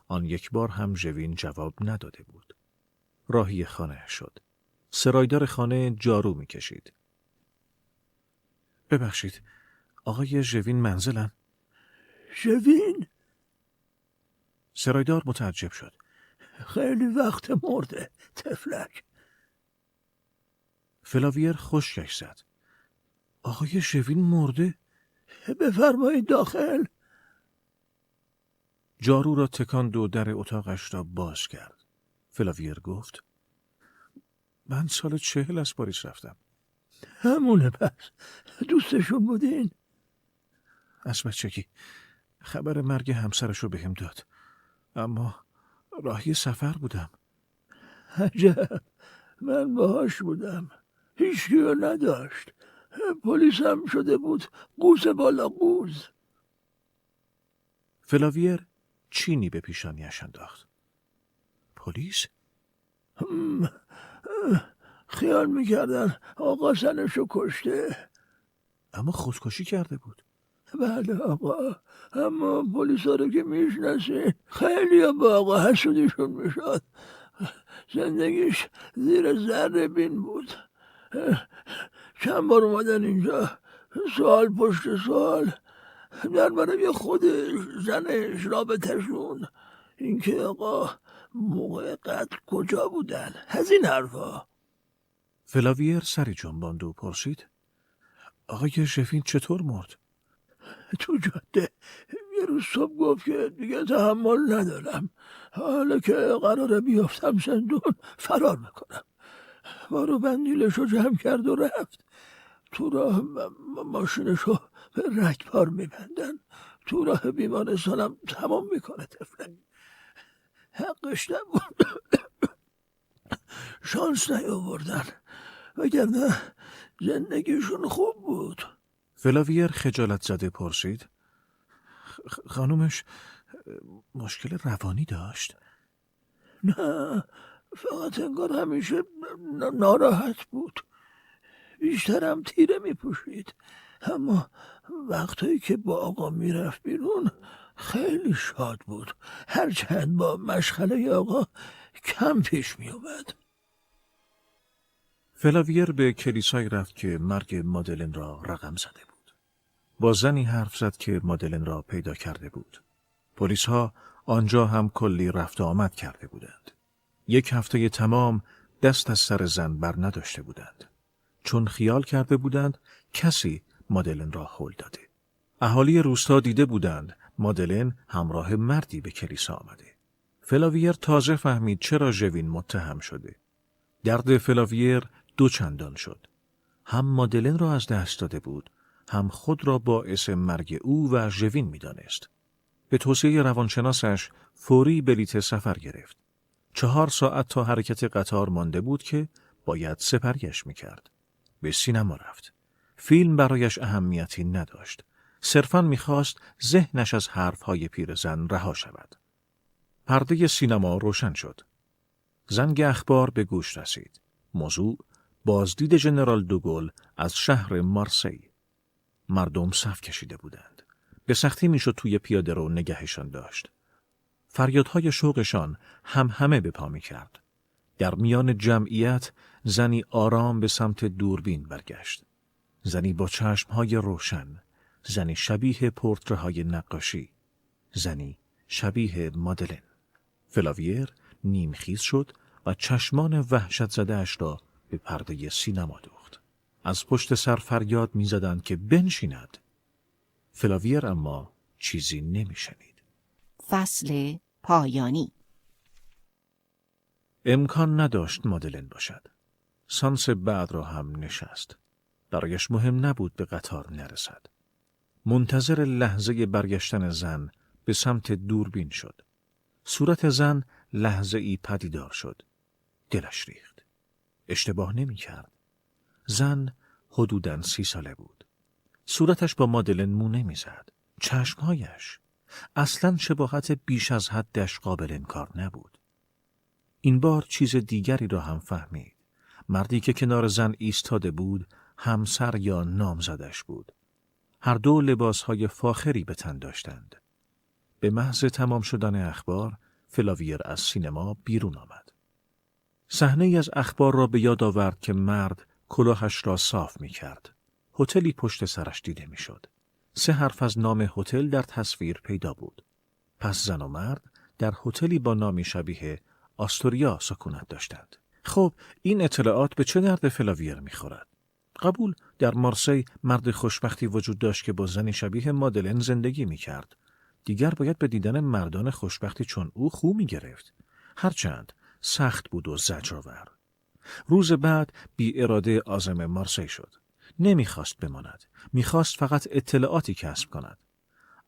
آن 1 بار هم ژوین جواب نداده بود. راهی خانه شد. سرایدار خانه جارو می‌کشید. ببخشید، آقای ژوین منزلن؟ ژوین؟ سرایدار متعجب شد. خیلی وقت مرده، تفلک. فلاویر خشکش زد. آقای ژوین مرده؟ بفرمایید داخل. جارو را تکاند و در اتاقش را باز کرد. فلاویر گفت: من سال 40 از پاریس رفتم. همونه پس. دوستشون بودین؟ از بچگی خبر مرگ همسرش رو بهم داد. اما راهی سفر بودم. عجب، من باهاش بودم. هیچکیو نداشت. پلیس هم شده بود قوز بالا قوز. فلاویر چینی به پیشانیش انداخت. پلیس؟ خیال میکردن آقا زنشو کشته. اما خودکشی کرده بود. بله آقا، اما پلیسا رو که میشناسین خیلی با آقا حسودیشون میشد. زندگیش زیر ذره بین بود. چند بار اومدن اینجا، سوال پشت سوال درباره خودش، زنش، رابطهشون، اینکه آقا موقع قتل کجا بودن، از این حرفا. فلاویر سری جنباند و پرسید: آقای ژوین چطور مرد؟ تو جاده یه روز صبح گفت که دیگه تحمل ندارم، حالا که قراره بیافتم زندون فرار میکنم. بارو بندیلشو جمع کرد و رفت. تو راه ماشینشو به رگبار میبندن، تو راه بیمارستانم تمام میکنه. طفله حقش نبود. شانس نیاوردن، وگرنه زندگیشون خوب بود. فلاویر خجالت زده پرسید: خانومش مشکل روانی داشت؟ نه، فقط انگار همیشه ناراحت بود. بیشترم تیره میپوشید، اما وقتایی که با آقا میرفت بیرون خیلی شاد بود، هرچند با مشغله آقا کم پیش میومد. فلاویر به کلیسایی رفت که مرگ مادلن را رقم زده بود. با زنی حرف زد که مادلن را پیدا کرده بود. پلیس‌ها آنجا هم کلی رفت و آمد کرده بودند. 1 هفته تمام دست از سر زن بر نداشته بودند. چون خیال کرده بودند کسی مادلن را هل داده. اهالی روستا دیده بودند مادلن همراه مردی به کلیسا آمده. فلاویر تازه فهمید چرا ژوین متهم شده. درد فلاویر 2 چندان شد. هم مادلن را از دست داده بود، هم خود را باعث مرگ او و ژوین می‌دانست. به توصیه روانشناسش فوری بلیت سفر گرفت. 4 ساعت تا حرکت قطار مانده بود که باید سپریش می‌کرد. به سینما رفت. فیلم برایش اهمیتی نداشت. صرفاً می‌خواست ذهنش از حرف‌های پیرزن رها شود. پرده سینما روشن شد. زنگ اخبار به گوش رسید. موضوع بازدید ژنرال دوگل از شهر مارسی. مردم صف کشیده بودند. به سختی میشد توی پیاده رو نگهشان داشت. فریادهای شوقشان همه به پا می کرد. در میان جمعیت زنی آرام به سمت دوربین برگشت. زنی با چشمهای روشن، زنی شبیه پورتره‌های نقاشی، زنی شبیه مادلن. فلاویر نیمخیز شد و چشمان وحشت زده‌اش را به پرده سینما دوخت. از پشت سر فریاد می‌زدند که بنشیند. فلاویر اما چیزی نمی‌شنید. فصل پایانی. امکان نداشت مادلن باشد. سانس بعد را هم نشست. برایش مهم نبود به قطار نرسد. منتظر لحظه برگشتن زن به سمت دوربین شد. صورت زن لحظه ای پدیدار شد. دلش ریخت. اشتباه نمی کرد. زن حدوداً 30 ساله بود. صورتش با مادلن مو نمی زد. چشمهایش اصلاً شباهت بیش از حدش قابل انکار نبود. این بار چیز دیگری را هم فهمید. مردی که کنار زن ایستاده بود همسر یا نامزدش بود. هر دو لباسهای فاخری به تن داشتند. به محض تمام شدن اخبار فلاویر از سینما بیرون آمد. صحنه ای از اخبار را به یاد آورد که مرد کلاهش را صاف می کرد. هتلی پشت سرش دیده می شد. 3 حرف از نام هتل در تصویر پیدا بود. پس زن و مرد در هتلی با نامی شبیه آستوریا سکونت داشتند. خب این اطلاعات به چه درد فلاویر می خورد؟ قبول، در مارسی مرد خوشبختی وجود داشت که با زنی شبیه مادلن زندگی می کرد. دیگر باید به دیدن مردان خوشبختی چون او خو می گرفت. هرچند سخت بود و زجرآور. روز بعد بی اراده عازم مارسی شد. نمیخواست بماند. میخواست فقط اطلاعاتی کسب کند.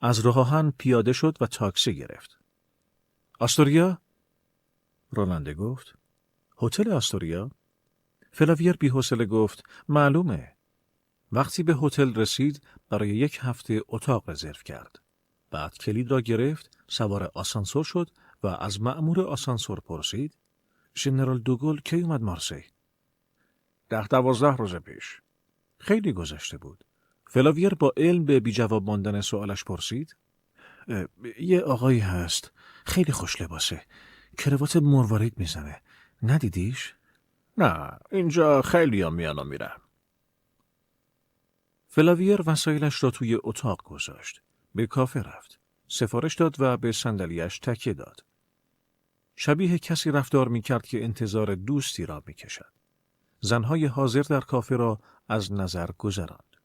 از راه آهن پیاده شد و تاکسی گرفت. آستوریا؟ رولانده گفت. هتل آستوریا؟ فلاویر بی‌حوصله گفت معلومه. وقتی به هتل رسید برای 1 هفته اتاق رزرو کرد. بعد کلید را گرفت، سوار آسانسور شد و از مأمور آسانسور پرسید ژنرال دوگل کی اومد مارسی؟ 10-12 روز پیش. خیلی گذشته بود. فلاویر با علم به بی جواب ماندن سوالش پرسید یه آقایی هست، خیلی خوش لباسه، کراوات مروارید میزنه، ندیدیش؟ نه، اینجا خیلی هم میان و میرن. فلاویر وسایلش را توی اتاق گذاشت. به کافه رفت. سفارش داد و به صندلیاش تکیه داد. شبیه کسی رفتار میکرد که انتظار دوستی را میکشد. زنهای حاضر در کافه را از نظر گذراند.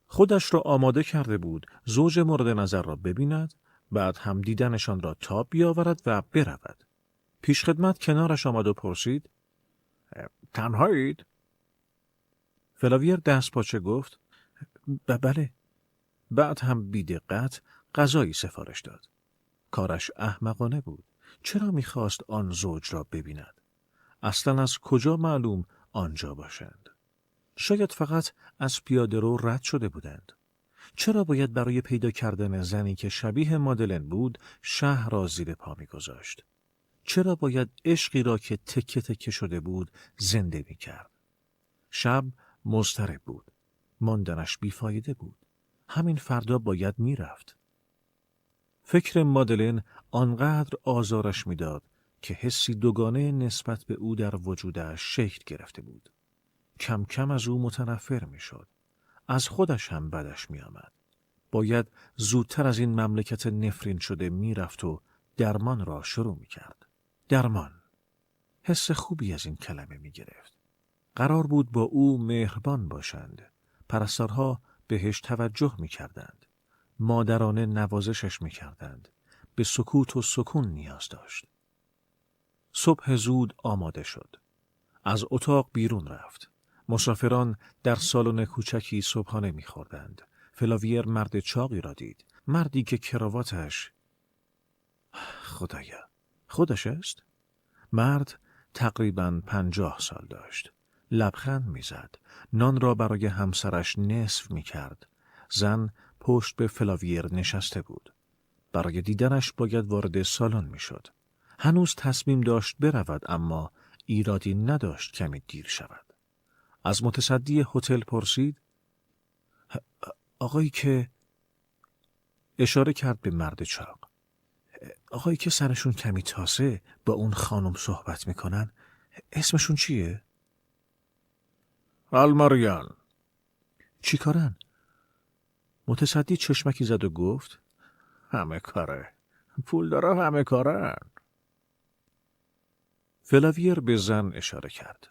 خودش را آماده کرده بود زوج مورد نظر را ببیند، بعد هم دیدنشان را تاب بیاورد و برود. پیشخدمت کنارش آمد و پرسید تنهایید؟ فلاویر دست پاچه گفت بله. بعد هم بی دقت غذایی سفارش داد. کارش احمقانه بود. چرا میخواست آن زوج را ببیند؟ اصلا از کجا معلوم آنجا باشند؟ شاید فقط از پیاده رو رد شده بودند. چرا باید برای پیدا کردن زنی که شبیه مادلن بود شهر را زیر پا میگذاشت؟ چرا باید عشقی را که تکه تکه شده بود زنده میکرد؟ شب مضطرب بود. ماندنش بیفایده بود. همین فردا باید میرفت. فکر مادلن آنقدر آزارش میداد که حسی دوگانه نسبت به او در وجودش شکل گرفته بود. کم کم از او متنفر میشد. از خودش هم بدش میآمد. باید زودتر از این مملکت نفرین شده میرفت و درمان را شروع میکرد. درمان. حس خوبی از این کلمه میگرفت. قرار بود با او مهربان باشند. پرستارها بهش توجه میکردند. مادرانه نوازشش میکردند. به سکوت و سکون نیاز داشت. صبح زود آماده شد. از اتاق بیرون رفت. مسافران در سالن کوچکی صبحانه میخوردند. فلاویر مرد چاقی را دید. مردی که کراواتش خدایا، خودش است؟ مرد تقریباً 50 سال داشت. لبخند میزد. نان را برای همسرش نصف میکرد. زن پشت به فلاویر نشسته بود. برای دیدنش باید وارد سالن میشد. هنوز تصمیم داشت برود، اما ایرادی نداشت کمی دیر شود. از متصدی هتل پرسید آقایی که اشاره کرد به مرد چاق. آقایی که سرشون کمی تاسه با اون خانم صحبت میکنن، اسمشون چیه؟ آلماریان. چی کارن؟ متصدی چشمکی زد و گفت همه کاره. پول داره همه کارن. فلاویر به زن اشاره کرد.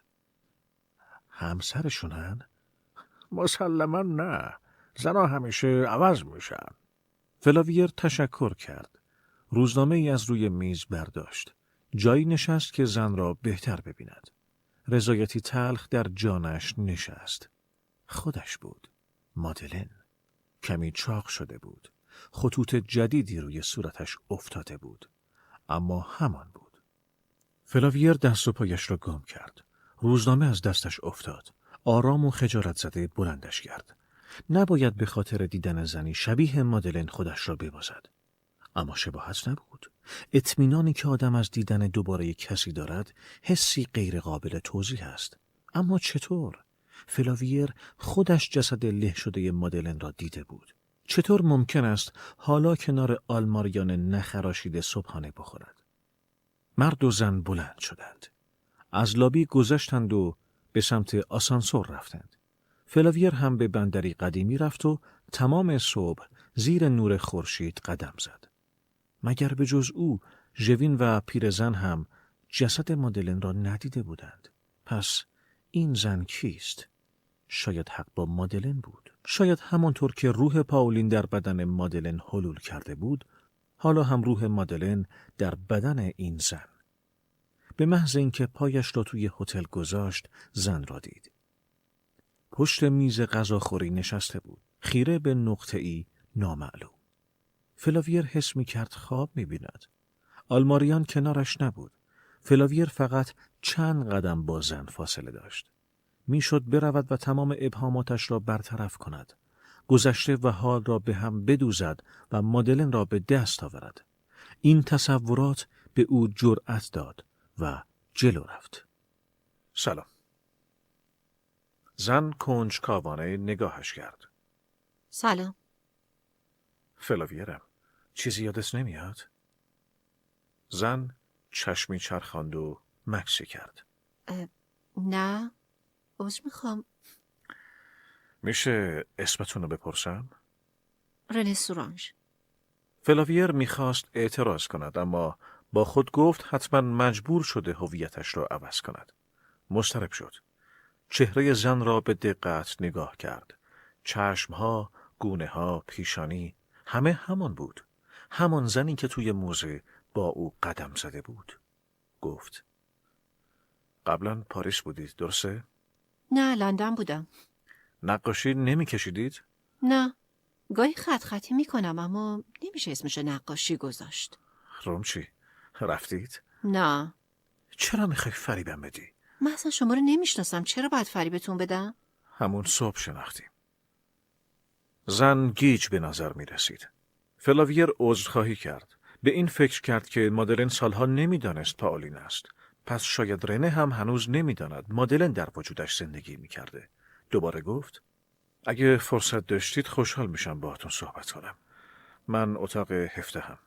همسرشونن؟ مسلما نه. زنها همیشه عوض میشن. فلاویر تشکر کرد. روزنامه ای از روی میز برداشت. جایی نشست که زن را بهتر ببیند. رضایتی تلخ در جانش نشست. خودش بود. مادلن. کمی چاق شده بود. خطوط جدیدی روی صورتش افتاده بود. اما همان بود. فلاویر دست و پایش را گم کرد. روزنامه از دستش افتاد. آرام و خجالت زده بلندش کرد. نباید به خاطر دیدن زنی شبیه مادلن خودش را ببازد. اما شباهت نبود. اطمینانی که آدم از دیدن دوباره کسی دارد، حسی غیر قابل توضیح است. اما چطور؟ فلاویر خودش جسد له شده مادلن را دیده بود. چطور ممکن است حالا کنار آلماریان نخراشیده صبحانه بخورد؟ مرد و زن بلند شدند. از لابی گذشتند و به سمت آسانسور رفتند. فلاویر هم به بندری قدیمی رفت و تمام صبح زیر نور خورشید قدم زد. مگر به جز او، ژوین و پیرزن هم جسد مادلن را ندیده بودند. پس این زن کیست؟ شاید حق با مادلن بود. شاید همانطور که روح پاولین در بدن مادلن حلول کرده بود، حالا هم روح مادلن در بدن این زن. به محض اینکه پایش را توی هتل گذاشت، زن را دید. پشت میز غذاخوری نشسته بود، خیره به نقطه‌ای نامعلوم. فلاویر حس می‌کرد خواب می‌بیند. آلماریان کنارش نبود. فلاویر فقط چند قدم با زن فاصله داشت. میشد برود و تمام ابهاماتش را برطرف کند. گذشته و حال را به هم بدوزد و مادلن را به دست آورد. این تصورات به او جرأت داد و جلو رفت. سلام. زن کنجکاوانه نگاهش کرد. سلام. فلاویرم، چیزی یادت نمیاد؟ زن چشمی چرخاند و مکسی کرد. نه، عذر میخوام. میشه اسمتون رو بپرسم؟ رنه سورانژ. فلاویر میخواست اعتراض کند، اما با خود گفت حتما مجبور شده هویتش را عوض کند. مضطرب شد. چهره زن را به دقت نگاه کرد. چشمها، گونه‌ها، پیشانی، همه همان بود. همان زنی که توی موزه با او قدم زده بود. گفت قبلا پاریس بودید، درسته؟ نه، لندن بودم. نقاشی نمی کشیدید؟ نه، گاهی خط خطی میکنم اما نمیشه اسمشو نقاشی گذاشت. روم چی؟ رفتید؟ نه. چرا میخوای فریبم بدی؟ من اصلا شما رو نمیشناسم، چرا باید فریبتون بدم؟ همون صبح شناختیم. زن گیج به نظر می رسید. فلاویر عذرخواهی کرد. به این فکر کرد که مادلن سالها نمیدانست پاولین است. پس شاید رنه هم هنوز نمیداند مادلن در وجودش زندگی می کرده. دوباره گفت اگه فرصت داشتید خوشحال میشم باهاتون صحبت کنم. من اتاق 17 هم.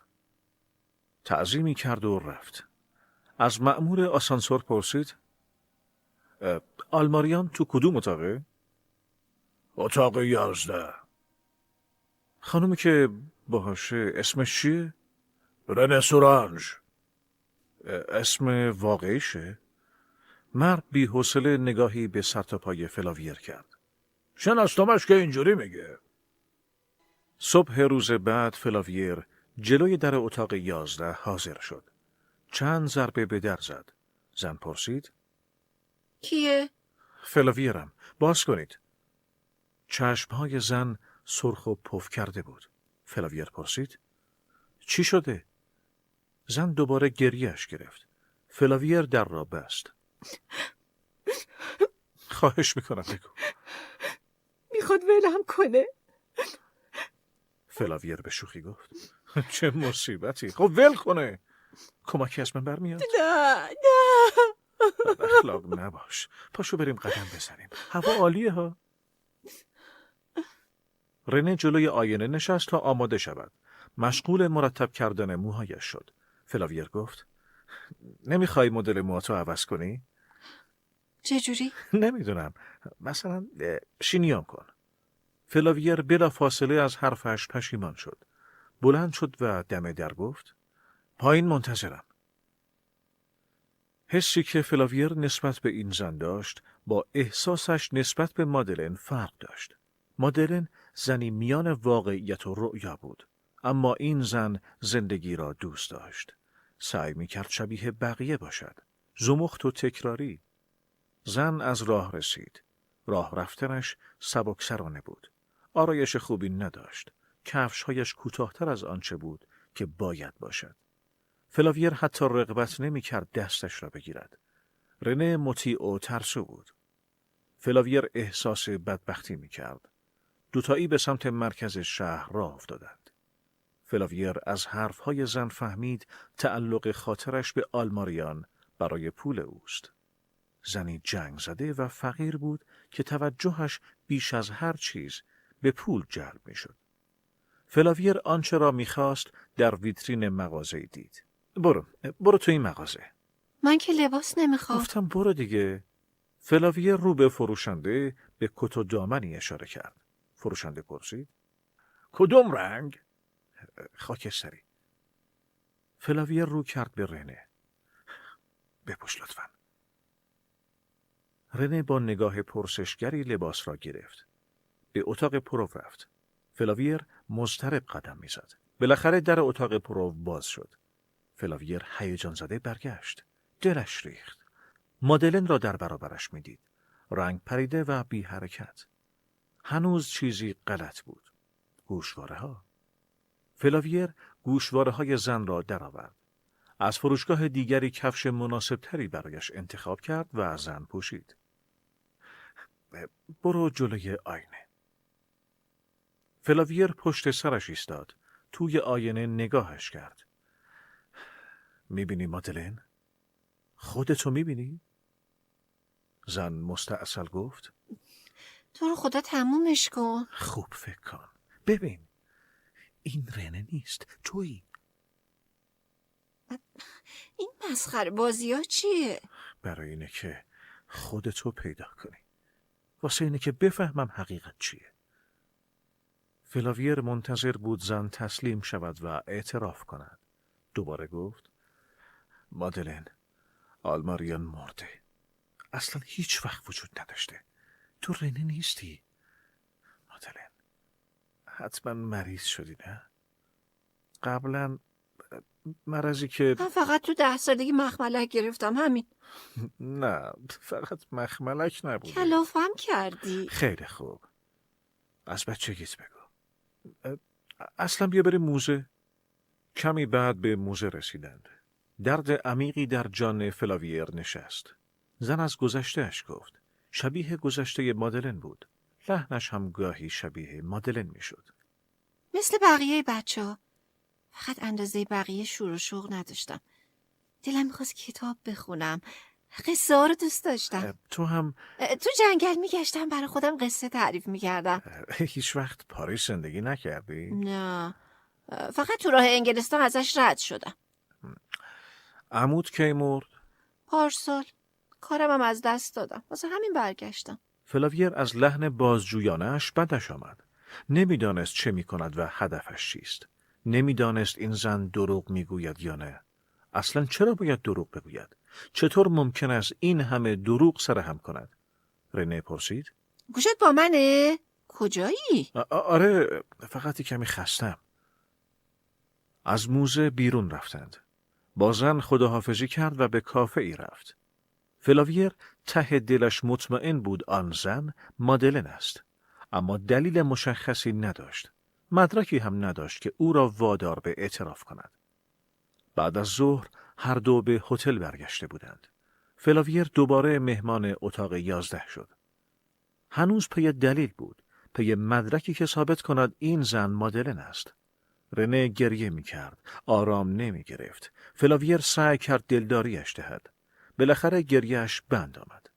تعظیمی کرد و رفت. از مأمور آسانسور پرسید آلماریان تو کدوم اتاقه؟ اتاق 11. خانومی که باهاشه اسمش چیه؟ رنه سورانژ. اسم واقعیشه؟ مرد بی حوصله نگاهی به سر تا پای فلاویر کرد. شناستمش که اینجوری میگه. صبح روز بعد فلاویر جلوی در اتاق 11 حاضر شد. چند ضربه به در زد. زن پرسید کیه؟ فلاویرم، باز کنید. چشمهای زن سرخ و پف کرده بود. فلاویر پرسید چی شده؟ زن دوباره گریهش گرفت. فلاویر در را بست. خواهش میکنم بگو. میخواد ولم کنه. فلاویر به شوخی گفت چه مصیبتی. خب ول کنه. کمکی از من برمیاد؟ نه. بد اخلاق نباش. پاشو بریم قدم بزنیم. هوا عالیه ها. رنه جلوی آینه نشست تا آماده شود. مشغول مرتب کردن موهایش شد. فلاویر گفت نمیخوای مدل موهاتو عوض کنی؟ چجوری؟ نمیدونم. مثلا شینیام کن. فلاویر بلا فاصله از حرفش پشیمان شد. بلند شد و دم در گفت پایین منتظرم. حسی که فلاویر نسبت به این زن داشت با احساسش نسبت به مادلن فرق داشت. مادلن زنی میان واقعیت و رؤیا بود، اما این زن زندگی را دوست داشت. سعی میکرد شبیه بقیه باشد، زمخت و تکراری. زن از راه رسید. راه رفتنش سبکسرانه بود. آرایش خوبی نداشت. کفشهایش کوتاه‌تر از آنچه بود که باید باشد. فلاویر حتی رغبت نمی‌کرد دستش را بگیرد. رنه مطیع و ترسو بود. فلاویر احساس بدبختی می‌کرد. دوتایی به سمت مرکز شهر راه افتادند. فلاویر از حرفهای زن فهمید تعلق خاطرش به آلماریان برای پول اوست. زنی جنگ زده و فقیر بود که توجهش بیش از هر چیز به پول جلب می‌شد. فلاویر آنچه را می‌خواست در ویترین مغازه‌ای دید. برو تو این مغازه. من که لباس نمیخوام. گفتم برو دیگه. فلاویر رو به فروشنده به کت و دامنی اشاره کرد. فروشنده پرسید کدوم رنگ؟ خاکستری. فلاویر رو کرد به رنه. بپوش لطفاً. رنه با نگاه پرسشگری لباس را گرفت. به اتاق پرو رفت. فلاویر مضطرب قدم میزد. بالاخره در اتاق پرو باز شد. فلاویر هیجان زده برگشت. دلش ریخت. مادلن را در برابرش میدید. رنگ پریده و بی حرکت. هنوز چیزی غلط بود. گوشواره ها. فلاویر گوشواره های زن را درآورد. از فروشگاه دیگری کفش مناسب تری برایش انتخاب کرد و زن پوشید. برو جلوی آینه. فلاویر پشت سرش ایستاد. توی آینه نگاهش کرد. میبینی مادلن؟ خودتو میبینی؟ زن مستعسل گفت تو رو خدا تمومش کن. خوب فکر کن. ببین. این رنه نیست. تویی. این مسخره بازی ها چیه؟ برای اینه که خودتو پیدا کنی. واسه اینه که بفهمم حقیقت چیه. فلاویر منتظر بود زن تسلیم شود و اعتراف کند. دوباره گفت مادلن، آلماریان مرده. اصلا هیچ وقت وجود نداشته. تو رنه نیستی. مادلن، حتما مریض شدی نه؟ قبلا مرضی که من فقط تو 10 سالگی مخملک گرفتم همین. نه، فقط مخملک نبوده. کلافم کردی. خیلی خوب. از بچگیت بگو. اصلا بیا بریم موزه. کمی بعد به موزه رسیدند. درد عمیقی در جان فلاویر نشست. زن از گذشتهش گفت. شبیه گذشته مادلن بود. لحنش هم گاهی شبیه مادلن میشد. مثل بقیه بچه ها. فقط اندازه بقیه شور و شوق نداشتم. دلم میخواست کتاب بخونم. قصه ها رو دوست داشتم. تو هم تو جنگل میگشتم برای خودم قصه تعریف میکردم. هیچ وقت پاریس زندگی نکردی؟ نه. فقط تو راه انگلستان ازش رد شدم. عموت کی مرد؟ پارسال. کارم هم از دست دادم. واسه همین برگشتم. فلاویر از لحن بازجویانش بدش آمد. نمیدانست چه میکند و هدفش چیست. نمیدانست این زن دروغ میگوید یا نه. اصلا چرا باید دروغ بگوید؟ چطور ممکن است این همه دروغ سرهم کند؟ رنه پرسید. گوشت با منه؟ کجایی؟ آره، فقط کمی خستم. از موزه بیرون رفتند. با زن خداحافظی کرد و به کافه ای رفت. فلاویر ته دلش مطمئن بود آن زن مادلن است. اما دلیل مشخصی نداشت. مدرکی هم نداشت که او را وادار به اعتراف کند. بعد از ظهر هر دو به هتل برگشته بودند. فلاویر دوباره مهمان اتاق 11 شد. هنوز پی دلیل بود. پی مدرکی که ثابت کند این زن مادلن است. رنه گریه می کرد. آرام نمی گرفت. فلاویر سعی کرد دلداریش دهد. بالاخره گریهش بند آمد.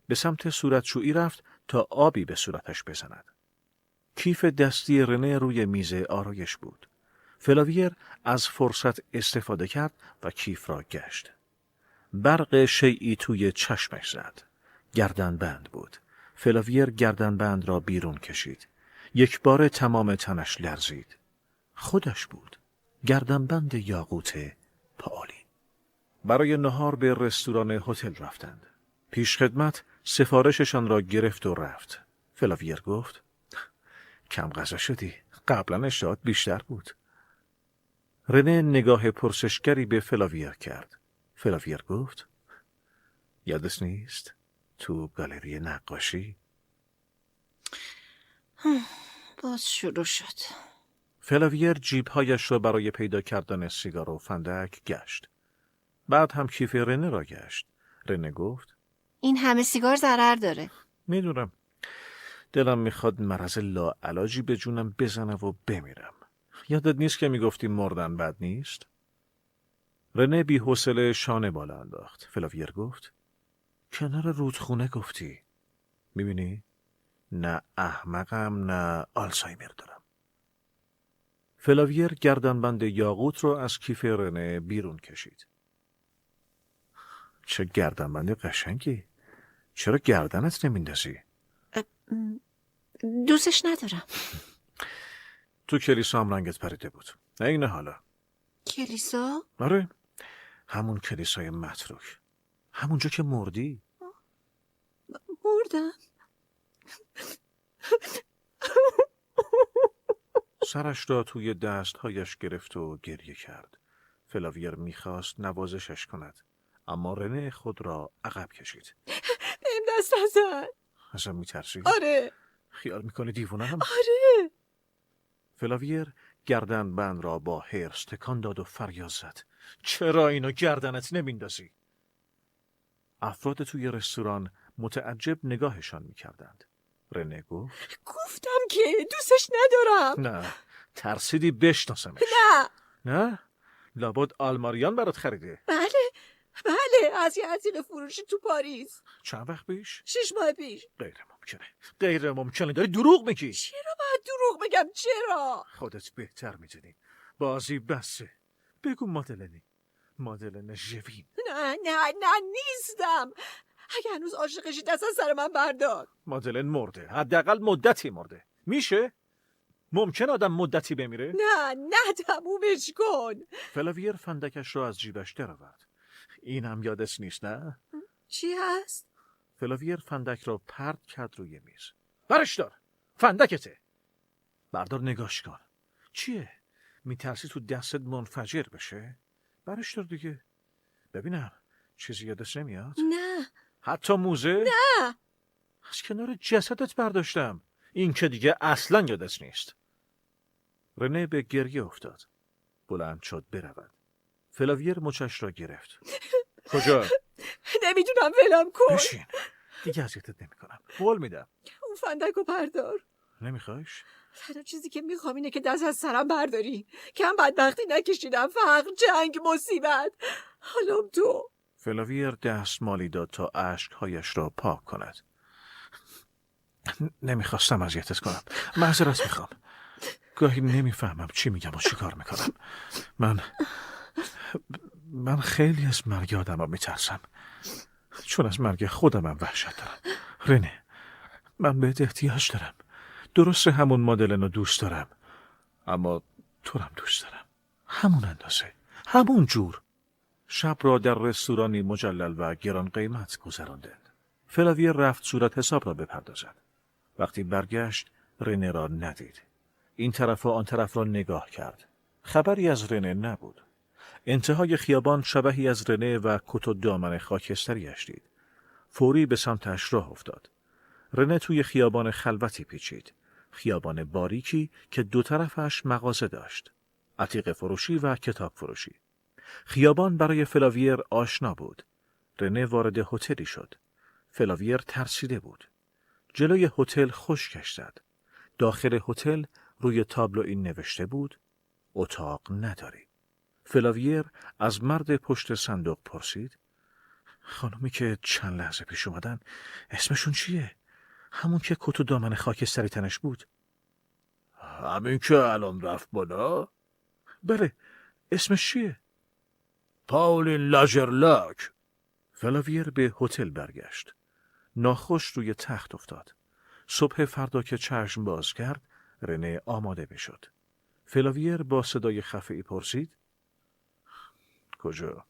به سمت صورتشویی رفت تا آبی به صورتش بزند. کیف دستی رنه روی میز آرایش بود. فلاویر از فرصت استفاده کرد و کیف را گشت. برق شیئی توی چشمش زد. گردنبند بود. فلاویر گردنبند را بیرون کشید. یک بار تمام تنش لرزید. خودش بود. گردنبند یاقوت پائولین. برای نهار به رستوران هتل رفتند. پیشخدمت سفارششان را گرفت و رفت. فلاویر گفت: کم غذا شدی. قبلا اشتهات بیشتر بود. رنه نگاه پرسشگری به فلاویر کرد. فلاویر گفت: یادت نیست؟ تو گالری نقاشی؟ باز شروع شد. فلاویر جیبهایش را برای پیدا کردن سیگار و فندک گشت. بعد هم کیف رنه را گشت. رنه گفت: این همه سیگار ضرر داره. میدونم. دلم میخواد مرض لاعلاجی به جونم بزنه و بمیرم. یادت نیست که میگفتی مردن بد نیست؟ رنه بی حوصله شانه بالا انداخت. فلاویر گفت: کنار رودخونه گفتی. میبینی؟ نه احمقم نه آلزایمر دارم. فلاویر گردنبند یاقوت رو از کیف رنه بیرون کشید. چه گردنبند قشنگی. چرا گردنت نمیندازی؟ دوستش ندارم. تو کلیسا هم رنگت پریده بود. این حالا. کلیسا؟ آره. همون کلیسای متروک. همونجا که مردی. مردم. سرش را توی دستهایش گرفت و گریه کرد. فلاویر میخواست نوازشش کند. اما رنه خود را عقب کشید. بهم دست نزن. ازم میترسی؟ آره. خیال میکنه دیوونم؟ آره. فلاویر گردنبند را با حرص تکان داد و فریاد زد: چرا اینو گردنت نمیندازی؟ افراد توی رستوران متعجب نگاهشان میکردند. رنه گفت: گفتم که دوستش ندارم. نه، ترسیدی بشناسمش. نه. نه؟ لابد آلماریان برات خریده. بله، از یه عتیق فروشی تو پاریس. چند وقت پیش؟ 6 ماه پیش. غیر ممکنه داری دروغ میگی. چرا باید دروغ بگم؟ چرا؟ خودت بهتر میدونی. بازی بسه. بگو مادلن ژوین. نه نیستم. اگه هنوز عاشقشی دست از سر من بردار. مادلن مرده. حداقل مدتی مرده. میشه؟ ممکن آدم مدتی بمیره؟ نه تمومش کن. فلاویر فندکش را از جیبش درآورد. اینم یادش نیست نه؟ چی هست؟ فلاویر فندک را پرت کرد روی میز. برش دار. فندکته. بردار نگاش کن. چیه؟ میترسی تو دستت منفجر بشه؟ برش دار دیگه. ببینم چیزی یادش نمیاد؟ نه. حتی موزه؟ نه. از کنار جسدت برداشتم. این که دیگه اصلا یادش نیست. رنه به گریه افتاد. بلند شد برود. فلاویر مچش را گرفت. کجا؟ نمیدونم، ولم کن. بشین. دیگه اذیتت نمیکنم. قول میدم. اون فندکو بردار. نمیخوایش؟ تنها چیزی که میخوام اینه که دست از سرم برداری. کم بدبختی نکشیدم. فقر، جنگ، مصیبت. حالا تو. فلاویر دستمالی داد تا اشکهایش را پاک کند. نمیخواستم اذیتت کنم. معذرت میخوام. گاهی نمیفهمم چی میگم و چی کار میکنم. من خیلی از مرگ آدم ها میترسم. چون از مرگ خودمم وحشت دارم. رنه، من بهت احتیاج دارم. درسته همون مدلن رو دوست دارم. اما تو هم دوست دارم. همون اندازه. همون جور. شب را در رستورانی مجلل و گران قیمت گذراندند. فلاویر رفت صورت حساب را بپردازد. وقتی برگشت رنه را ندید. این طرف و آن طرف را نگاه کرد. خبری از رنه نبود. انتهای خیابان شبحی از رنه و کت و دامن خاکستریش دید. فوری به سمتش راه افتاد. رنه توی خیابان خلوتی پیچید. خیابان باریکی که دو طرفش مغازه داشت. عتیق فروشی و کتاب فروشی. خیابان برای فلاویر آشنا بود. رنه وارد هتلی شد. فلاویر ترسیده بود. جلوی هتل خشکش زد. داخل هتل روی تابلو این نوشته بود: اتاق نداری. فلاویر از مرد پشت صندوق پرسید: خانومی که چند لحظه پیش اومدن اسمشون چیه؟ همون که کت و دامن خاکستری تنش بود. همین که الان رفت بالا؟ بله، اسمش چیه؟ پاولین لاژرلاک. فلاویر به هتل برگشت. ناخوش روی تخت افتاد. صبح فردا که چشم باز کرد، رنه آماده میشد. فلاویر با صدای خفه‌ای پرسید: کجا؟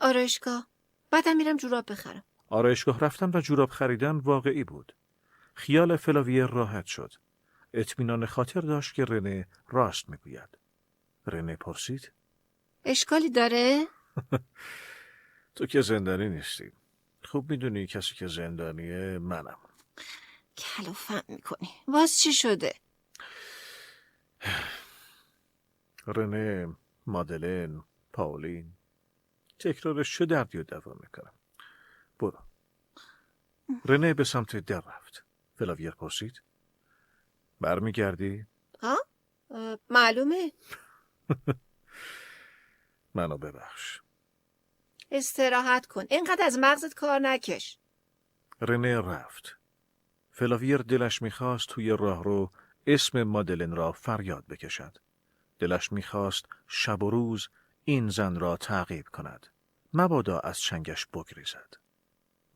آرایشگاه. بعدم میرم جوراب بخرم. آرایشگاه رفتن و جوراب خریدن واقعی بود. خیال فلاویر راحت شد. اطمینان خاطر داشت که رنه راست میگوید. رنه پرسید: اشکالی داره؟ تو که زندانی نیستی. خوب میدونی کسی که زندانیه منم. کلافم میکنی. باز چی شده؟ رنه، مادلن، پاولین، تکرارش چه دردی و دوا میکنم. برو. رنه به سمت در رفت. فلاویر پرسید: برمیگردی؟ ها؟ معلومه. منو ببخش. استراحت کن. اینقدر از مغزت کار نکش. رنه رفت. فلاویر دلش میخواست توی راهرو اسم مادلن را فریاد بکشد. دلش میخواست شب و روز این زن را تعقیب کند. مبادا از چنگش بگریزد.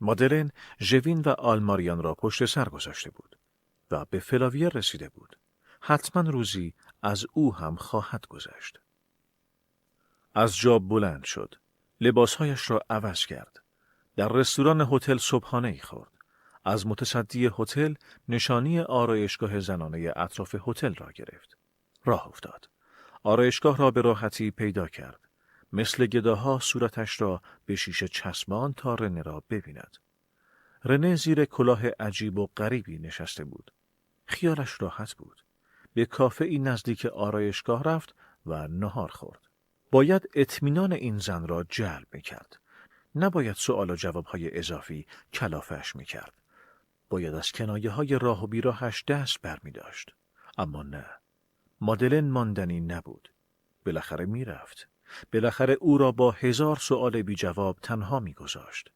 مادلن ژوین و آلماریان را پشت سر گذاشته بود و به فلاویر رسیده بود. حتما روزی از او هم خواهد گذشت. از جا بلند شد. لباسهایش را عوض کرد. در رستوران هتل صبحانه‌ای خورد. از متصدی هتل نشانی آرایشگاه زنانه اطراف هتل را گرفت. راه افتاد. آرایشگاه را به راحتی پیدا کرد. مثل گداها صورتش را به شیشه چسبان تا رنه را ببیند. رنه زیر کلاه عجیب و غریبی نشسته بود. خیالش راحت بود. به کافه‌ای نزدیک آرایشگاه رفت و نهار خورد. باید اطمینان این زن را جلب می‌کرد. نباید سؤال و جوابهای اضافی کلافش می‌کرد. باید از کنایه‌های راه و بیراهش دست برمی‌داشت. اما نه. مادلن ماندنی نبود. بالاخره میرفت. بالاخره او را با 1000 سؤال بی جواب تنها میگذاشت.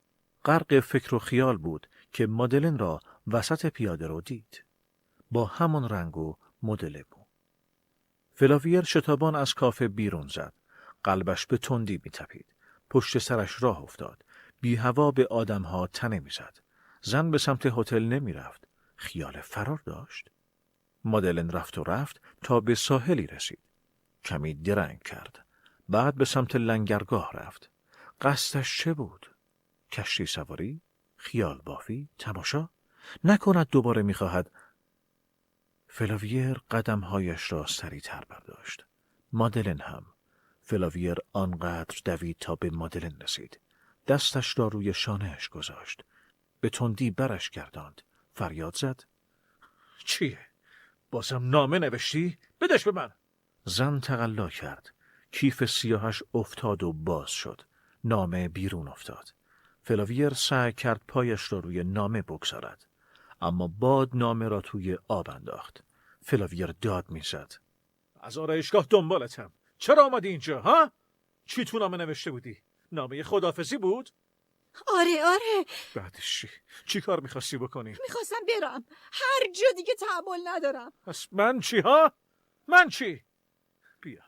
غرق فکر و خیال بود که مادلن را وسط پیاده رو دید. با همان رنگ و مدل مو. فلاویر شتابان از کافه بیرون زد. قلبش به تندی میتپید. پشت سرش راه افتاد. بی هوا به آدمها تنه میزد. زن به سمت هتل نمیرفت. خیال فرار داشت. مادلن رفت و رفت تا به ساحلی رسید. کمی درنگ کرد. بعد به سمت لنگرگاه رفت. قصدش چه بود؟ کشتی سواری؟ خیال بافی؟ تماشا؟ نکند دوباره میخواهد. فلاویر قدمهایش را سریع‌تر برداشت. مادلن هم. فلاویر آنقدر دوید تا به مادلن رسید. دستش را روی شانه‌اش گذاشت. به تندی برش گرداند. فریاد زد: چیه؟ بازم نامه نوشتی؟ بدش به من. زن تقلا کرد. کیف سیاهش افتاد و باز شد. نامه بیرون افتاد. فلاویر سعی کرد پایش را روی نامه بگذارد. اما باد نامه را توی آب انداخت. فلاویر داد میزد: از آرایشگاه دنبالتم. چرا آمدی اینجا ها؟ چی تو نامه نوشته بودی؟ نامه خداحافظی بود؟ آره. بعدش چی کار میخواستی بکنی؟ میخواستم برم. هر جا دیگه تحمل ندارم. پس من چی ها؟ من چی؟ بیا.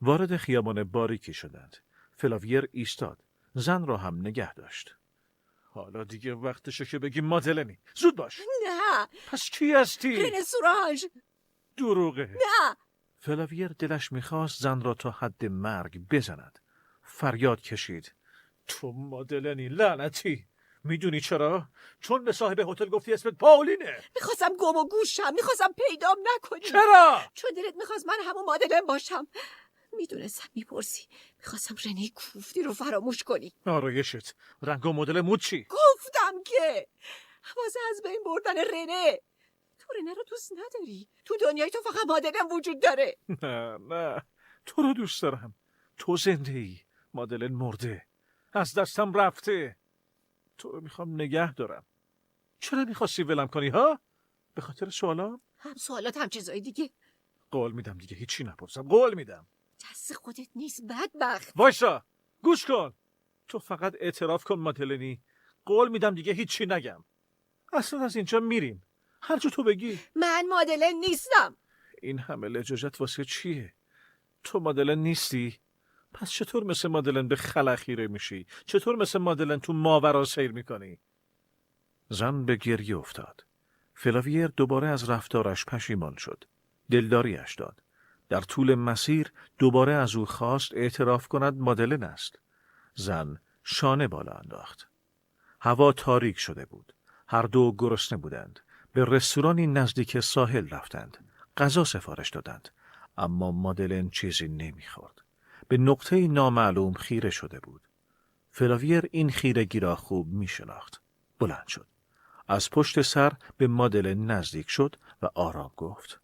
وارد خیابان باریکی شدند. فلاویر ایستاد. زن را هم نگه داشت. حالا دیگه وقتشه که بگی مادلنی. زود باش. نه. پس کی هستی؟ رنه سورانژ. دروغه. نه. فلاویر دلش میخواست زن را تا حد مرگ بزند. فریاد کشید: تو مادلنی لعنتی. میدونی چرا؟ چون به صاحب هتل گفتی اسمت پاولینه. میخواستم گم و گوشم. میخواستم پیدام نکنی. چرا؟ چون دلت میخواست من همون مادلن باشم. میدونستم میپرسی. میخواستم رنه کوفتی رو فراموش کنی. آرایشت رنگ و مدل مود چی؟ گفتم که واسه از بین بردن رنه. تو رنه رو دوست نداری. تو دنیای تو فقط مادلن وجود داره. نه تو رو دوست دارم. تو زنده ای. مادلن مرده. از دستم رفته. تو رو میخوام نگه دارم. چرا میخواستی ولم کنی ها؟ به خاطر سوالام؟ هم سوالات هم چیزای دیگه. قول میدم دیگه هیچی نپرسم. قول میدم. دست خودت نیست بدبخت. وایسا. گوش کن. تو فقط اعتراف کن مادلنی. قول میدم دیگه هیچی نگم. اصلا از اینجا میریم. هر جا تو بگی. من مادلن نیستم. این همه لجاجت واسه چیه؟ تو مادلن نیستی؟ پس چطور مثل مادلن به خلا خیره میشی؟ چطور مثل مادلن تو ماورا سیر میکنی؟ زن به گریه افتاد. فلاویر دوباره از رفتارش پشیمان شد. دلداریش داد. در طول مسیر دوباره از او خواست اعتراف کند مادلن است. زن شانه بالا انداخت. هوا تاریک شده بود. هر دو گرسنه بودند. به رستورانی نزدیک ساحل رفتند. غذا سفارش دادند. اما مادلن چیزی نمیخورد. به نقطه نامعلوم خیره شده بود. فلاویر این خیرگی را خوب میشناخت. بلند شد. از پشت سر به مادلن نزدیک شد و آرام گفت: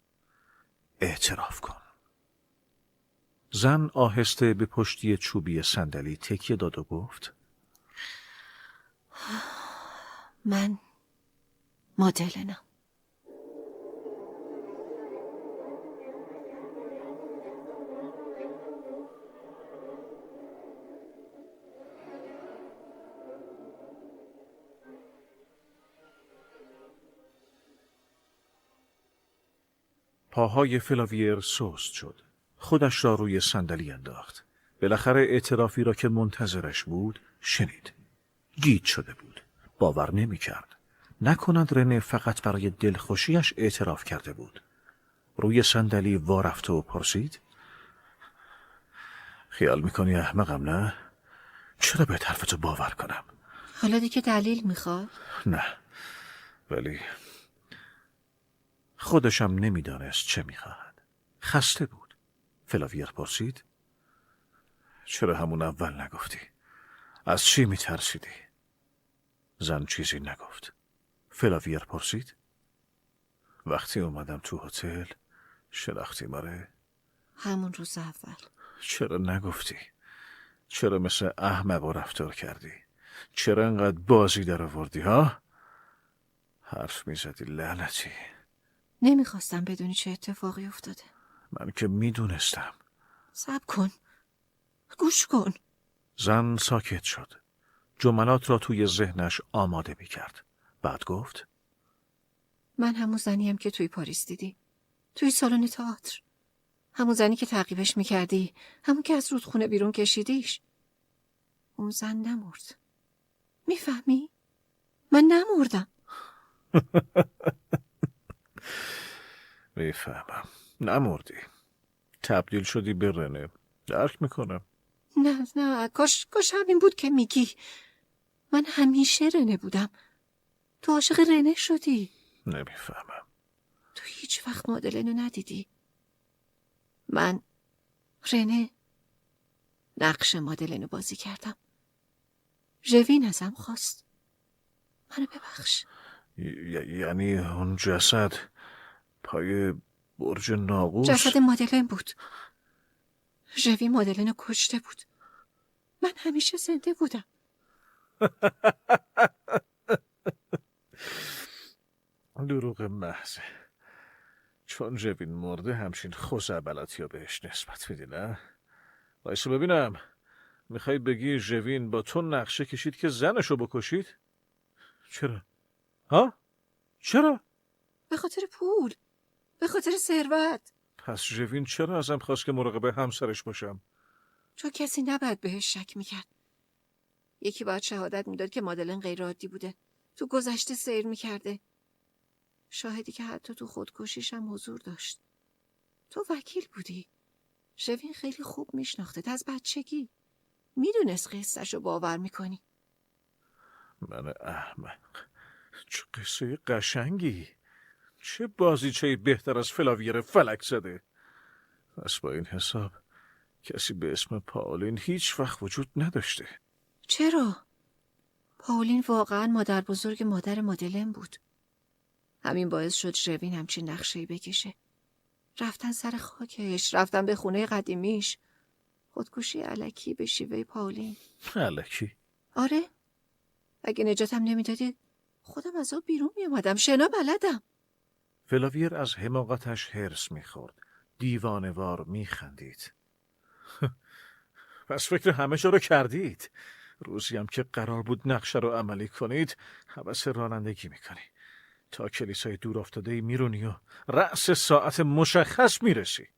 اعتراف کن. زن آهسته به پشتی چوبی صندلی تکیه داد و گفت: من مادلنم. پاهای فلاویر سست شد. خودش را روی صندلی انداخت. بالاخره اعترافی را که منتظرش بود شنید. گیج شده بود. باور نمی کرد. نکند رنه فقط برای دلخوشیش اعتراف کرده بود. روی صندلی وارفته و پرسید: خیال میکنی احمقم نه؟ چرا به حرفتو باور کنم؟ حالا دیگه دلیل میخواد؟ نه، ولی خودشم نمیدانست چه میخواهد. خسته بود. فلاویر پرسید: چرا همون اول نگفتی؟ از چی میترسیدی؟ زن چیزی نگفت. فلاویر پرسید: وقتی اومدم تو هتل شناختی ماره؟ همون روز اول. چرا نگفتی؟ چرا مثل احمق و رفتار کردی؟ چرا انقدر بازی در آوردی ها؟ حرف میزدی لعنتی. نمیخواستم بدونی چه اتفاقی افتاده. من که میدونستم. صبر کن. گوش کن. زن ساکت شد. جملات را توی ذهنش آماده میکرد. بعد گفت: من همون زنیم که توی پاریس دیدی. توی سالن تئاتر. همون زنی که تعقیبش میکردی. همون که از رودخونه بیرون کشیدیش. اون زن نمرد. میفهمی؟ من نمردم. میفهمم. نمردی. تبدیل شدی به رنه. درک میکنم. نه کاش همین بود که میگی. من همیشه رنه بودم. تو عاشق رنه شدی. نمیفهمم. تو هیچ وقت مادلنو ندیدی. من رنه نقش مادلنو بازی کردم. ژوین ازم خواست. منو ببخش. یعنی اون جسد پای برج ناقوس؟ جسد مادلن بود. ژوین مادلنو کشته بود. من همیشه زنده بودم. دروغ محضه. چون ژوین مرده همچین خزعبلاتی ها بهش نسبت میدی نه؟ وایسا ببینم. میخوای بگی ژوین با تو نقشه کشید که زنشو بکشید؟ چرا؟ ها؟ چرا؟ به خاطر پول. به خاطر ثروت. پس ژوین چرا ازم خواست که مراقب همسرش باشم؟ چون کسی نباید بهش شک میکرد. یکی باید شهادت میداد که مادلن غیر عادی بوده. تو گذشته سیر میکرده. شاهدی که حتی تو خودکشیش هم حضور داشت. تو وکیل بودی. ژوین خیلی خوب میشناختت از بچگی. میدونست قصه‌شو باور میکنی. من احمق. چه قصه قشنگی. چه بازیچه بهتر از فلاویر فلک زده. پس با این حساب کسی به اسم پاولین هیچ وقت وجود نداشته. چرا؟ پاولین واقعا مادر بزرگ مادر مادلن بود. همین باعث شد ژوین همچین نقشه‌ای بکشه. رفتن سر خاکش، رفتن به خونه قدیمیش. خودکشی الکی به شیوه پاولین. الکی؟ آره. اگه نجاتم نمیدادی خودم از آب بیرون میومدم. شنا بلدم. فلاویر از حماقتش هرس میخورد. دیوانه‌وار میخندید. پس فکر همه جا رو کردید. روزی هم که قرار بود نقشه رو عملی کنید هوس رانندگی میکنی. تا کلیسای دور افتاده میرونی و رأس ساعت مشخص میرسی.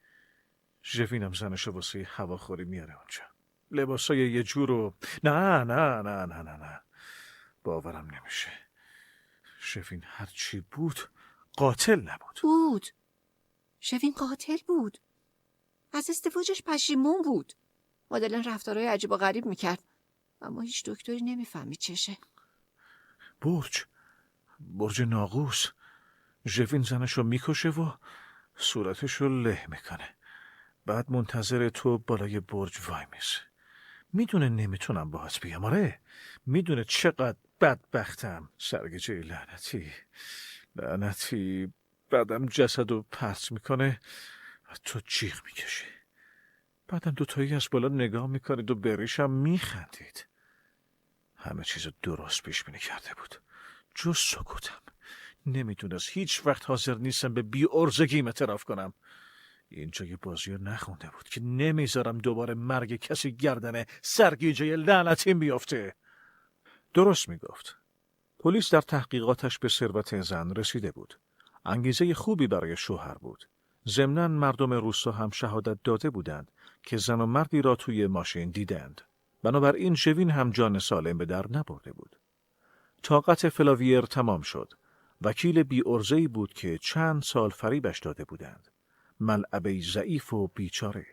ژوینم زنشو واسه هواخوری میاره اونجا. لباسای یه جور و نه باورم نمیشه. ژوین هرچی بود قاتل نبود. بود. شوین قاتل بود. از ازدواجش پشیمون بود. مادلن رفتارهای عجیب و غریب میکرد. اما هیچ دکتری نمیفهمید چشه. برج ناقوس. ژوین زنشو میکشه و صورتشو له میکنه. بعد منتظر تو بالای برج وای میسه. میدونه نمیتونم باهات بیام. آره میدونه چقدر بدبختم. سرگیجه لعنتی. بعدم جسدو پرت میکنه و تو جیغ میکشی. بعدم دوتایی از بالا نگاه میکنید و بریشم میخندید. همه چیز درست پیش بینی کرده بود جز سکوتم. نمیدونست هیچ وقت حاضر نیستم به بی ارزگیم اعتراف کنم. اینجا یه بازی رو نخونده بود که نمیذارم دوباره مرگ کسی گردن سرگیجه لعنتی میافته. درست میگفت. پلیس در تحقیقاتش به ثروت زن رسیده بود. انگیزه خوبی برای شوهر بود. ضمناً مردم روستا هم شهادت داده بودند که زن و مردی را توی ماشین دیدند. بنابراین ژوین هم جان سالم به در نبرده بود. طاقت فلاویر تمام شد. وکیل بی ارزه‌ای بود که چند سال فریبش داده بودند. ملعبه ضعیف و بیچاره.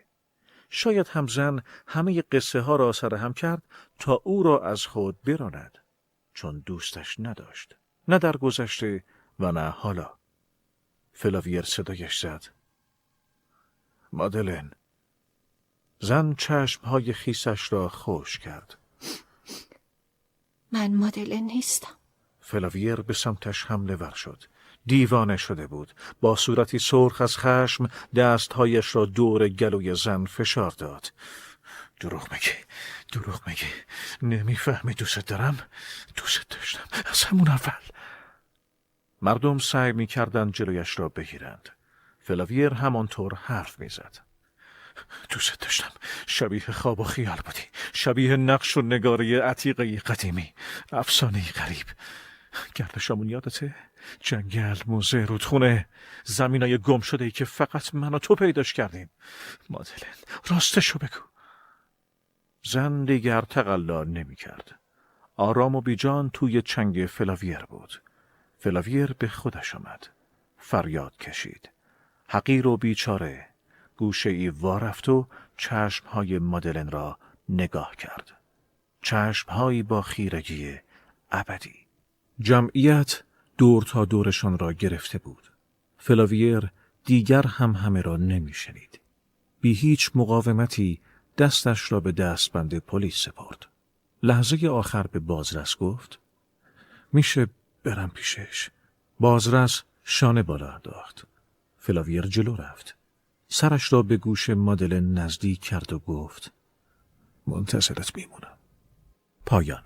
شاید هم زن همه قصه ها را سرهم کرد تا او را از خود براند. چون دوستش نداشت. نه در گذشته و نه حالا. فلاویر صدایش زد. مادلن. زن چشمهای خیسش را خوش کرد. من مادلن نیستم. فلاویر به سمتش حمله ور شد. دیوانه شده بود. با صورتی سرخ از خشم دستهایش را دور گلوی زن فشار داد. دروغ میگی. نمیفهمی دوست دارم؟ دوست داشتم از همون اول. مردم سعی میکردند جلویش را بگیرند. فلاویر همانطور حرف میزد. دوست داشتم. شبیه خواب و خیال بودی. شبیه نقش و نگاره عتیقه قدیمی. افسانه غریب. گردشامون یادته؟ جنگل، موزه، رودخونه، زمینای گم شده‌ای که فقط من و تو پیداش کردیم. مادلن راستشو بگو. زن دیگر تقلا نمی کرد. آرام و بیجان توی چنگ فلاویر بود. فلاویر به خودش آمد. فریاد کشید. حقیر و بیچاره. گوشه ای وارفت و چشمهای مادلن را نگاه کرد. چشمهایی با خیرگی ابدی. جمعیت دور تا دورشان را گرفته بود. فلاویر دیگر هم همه را نمی شنید. بی هیچ مقاومتی دستش را به دستبند پلیس سپرد. لحظه آخر به بازرس گفت میشه برم پیشش. بازرس شانه بالا انداخت. فلاویر جلو رفت. سرش را به گوش مادلن نزدیک کرد و گفت منتظرت میمونم. پایان.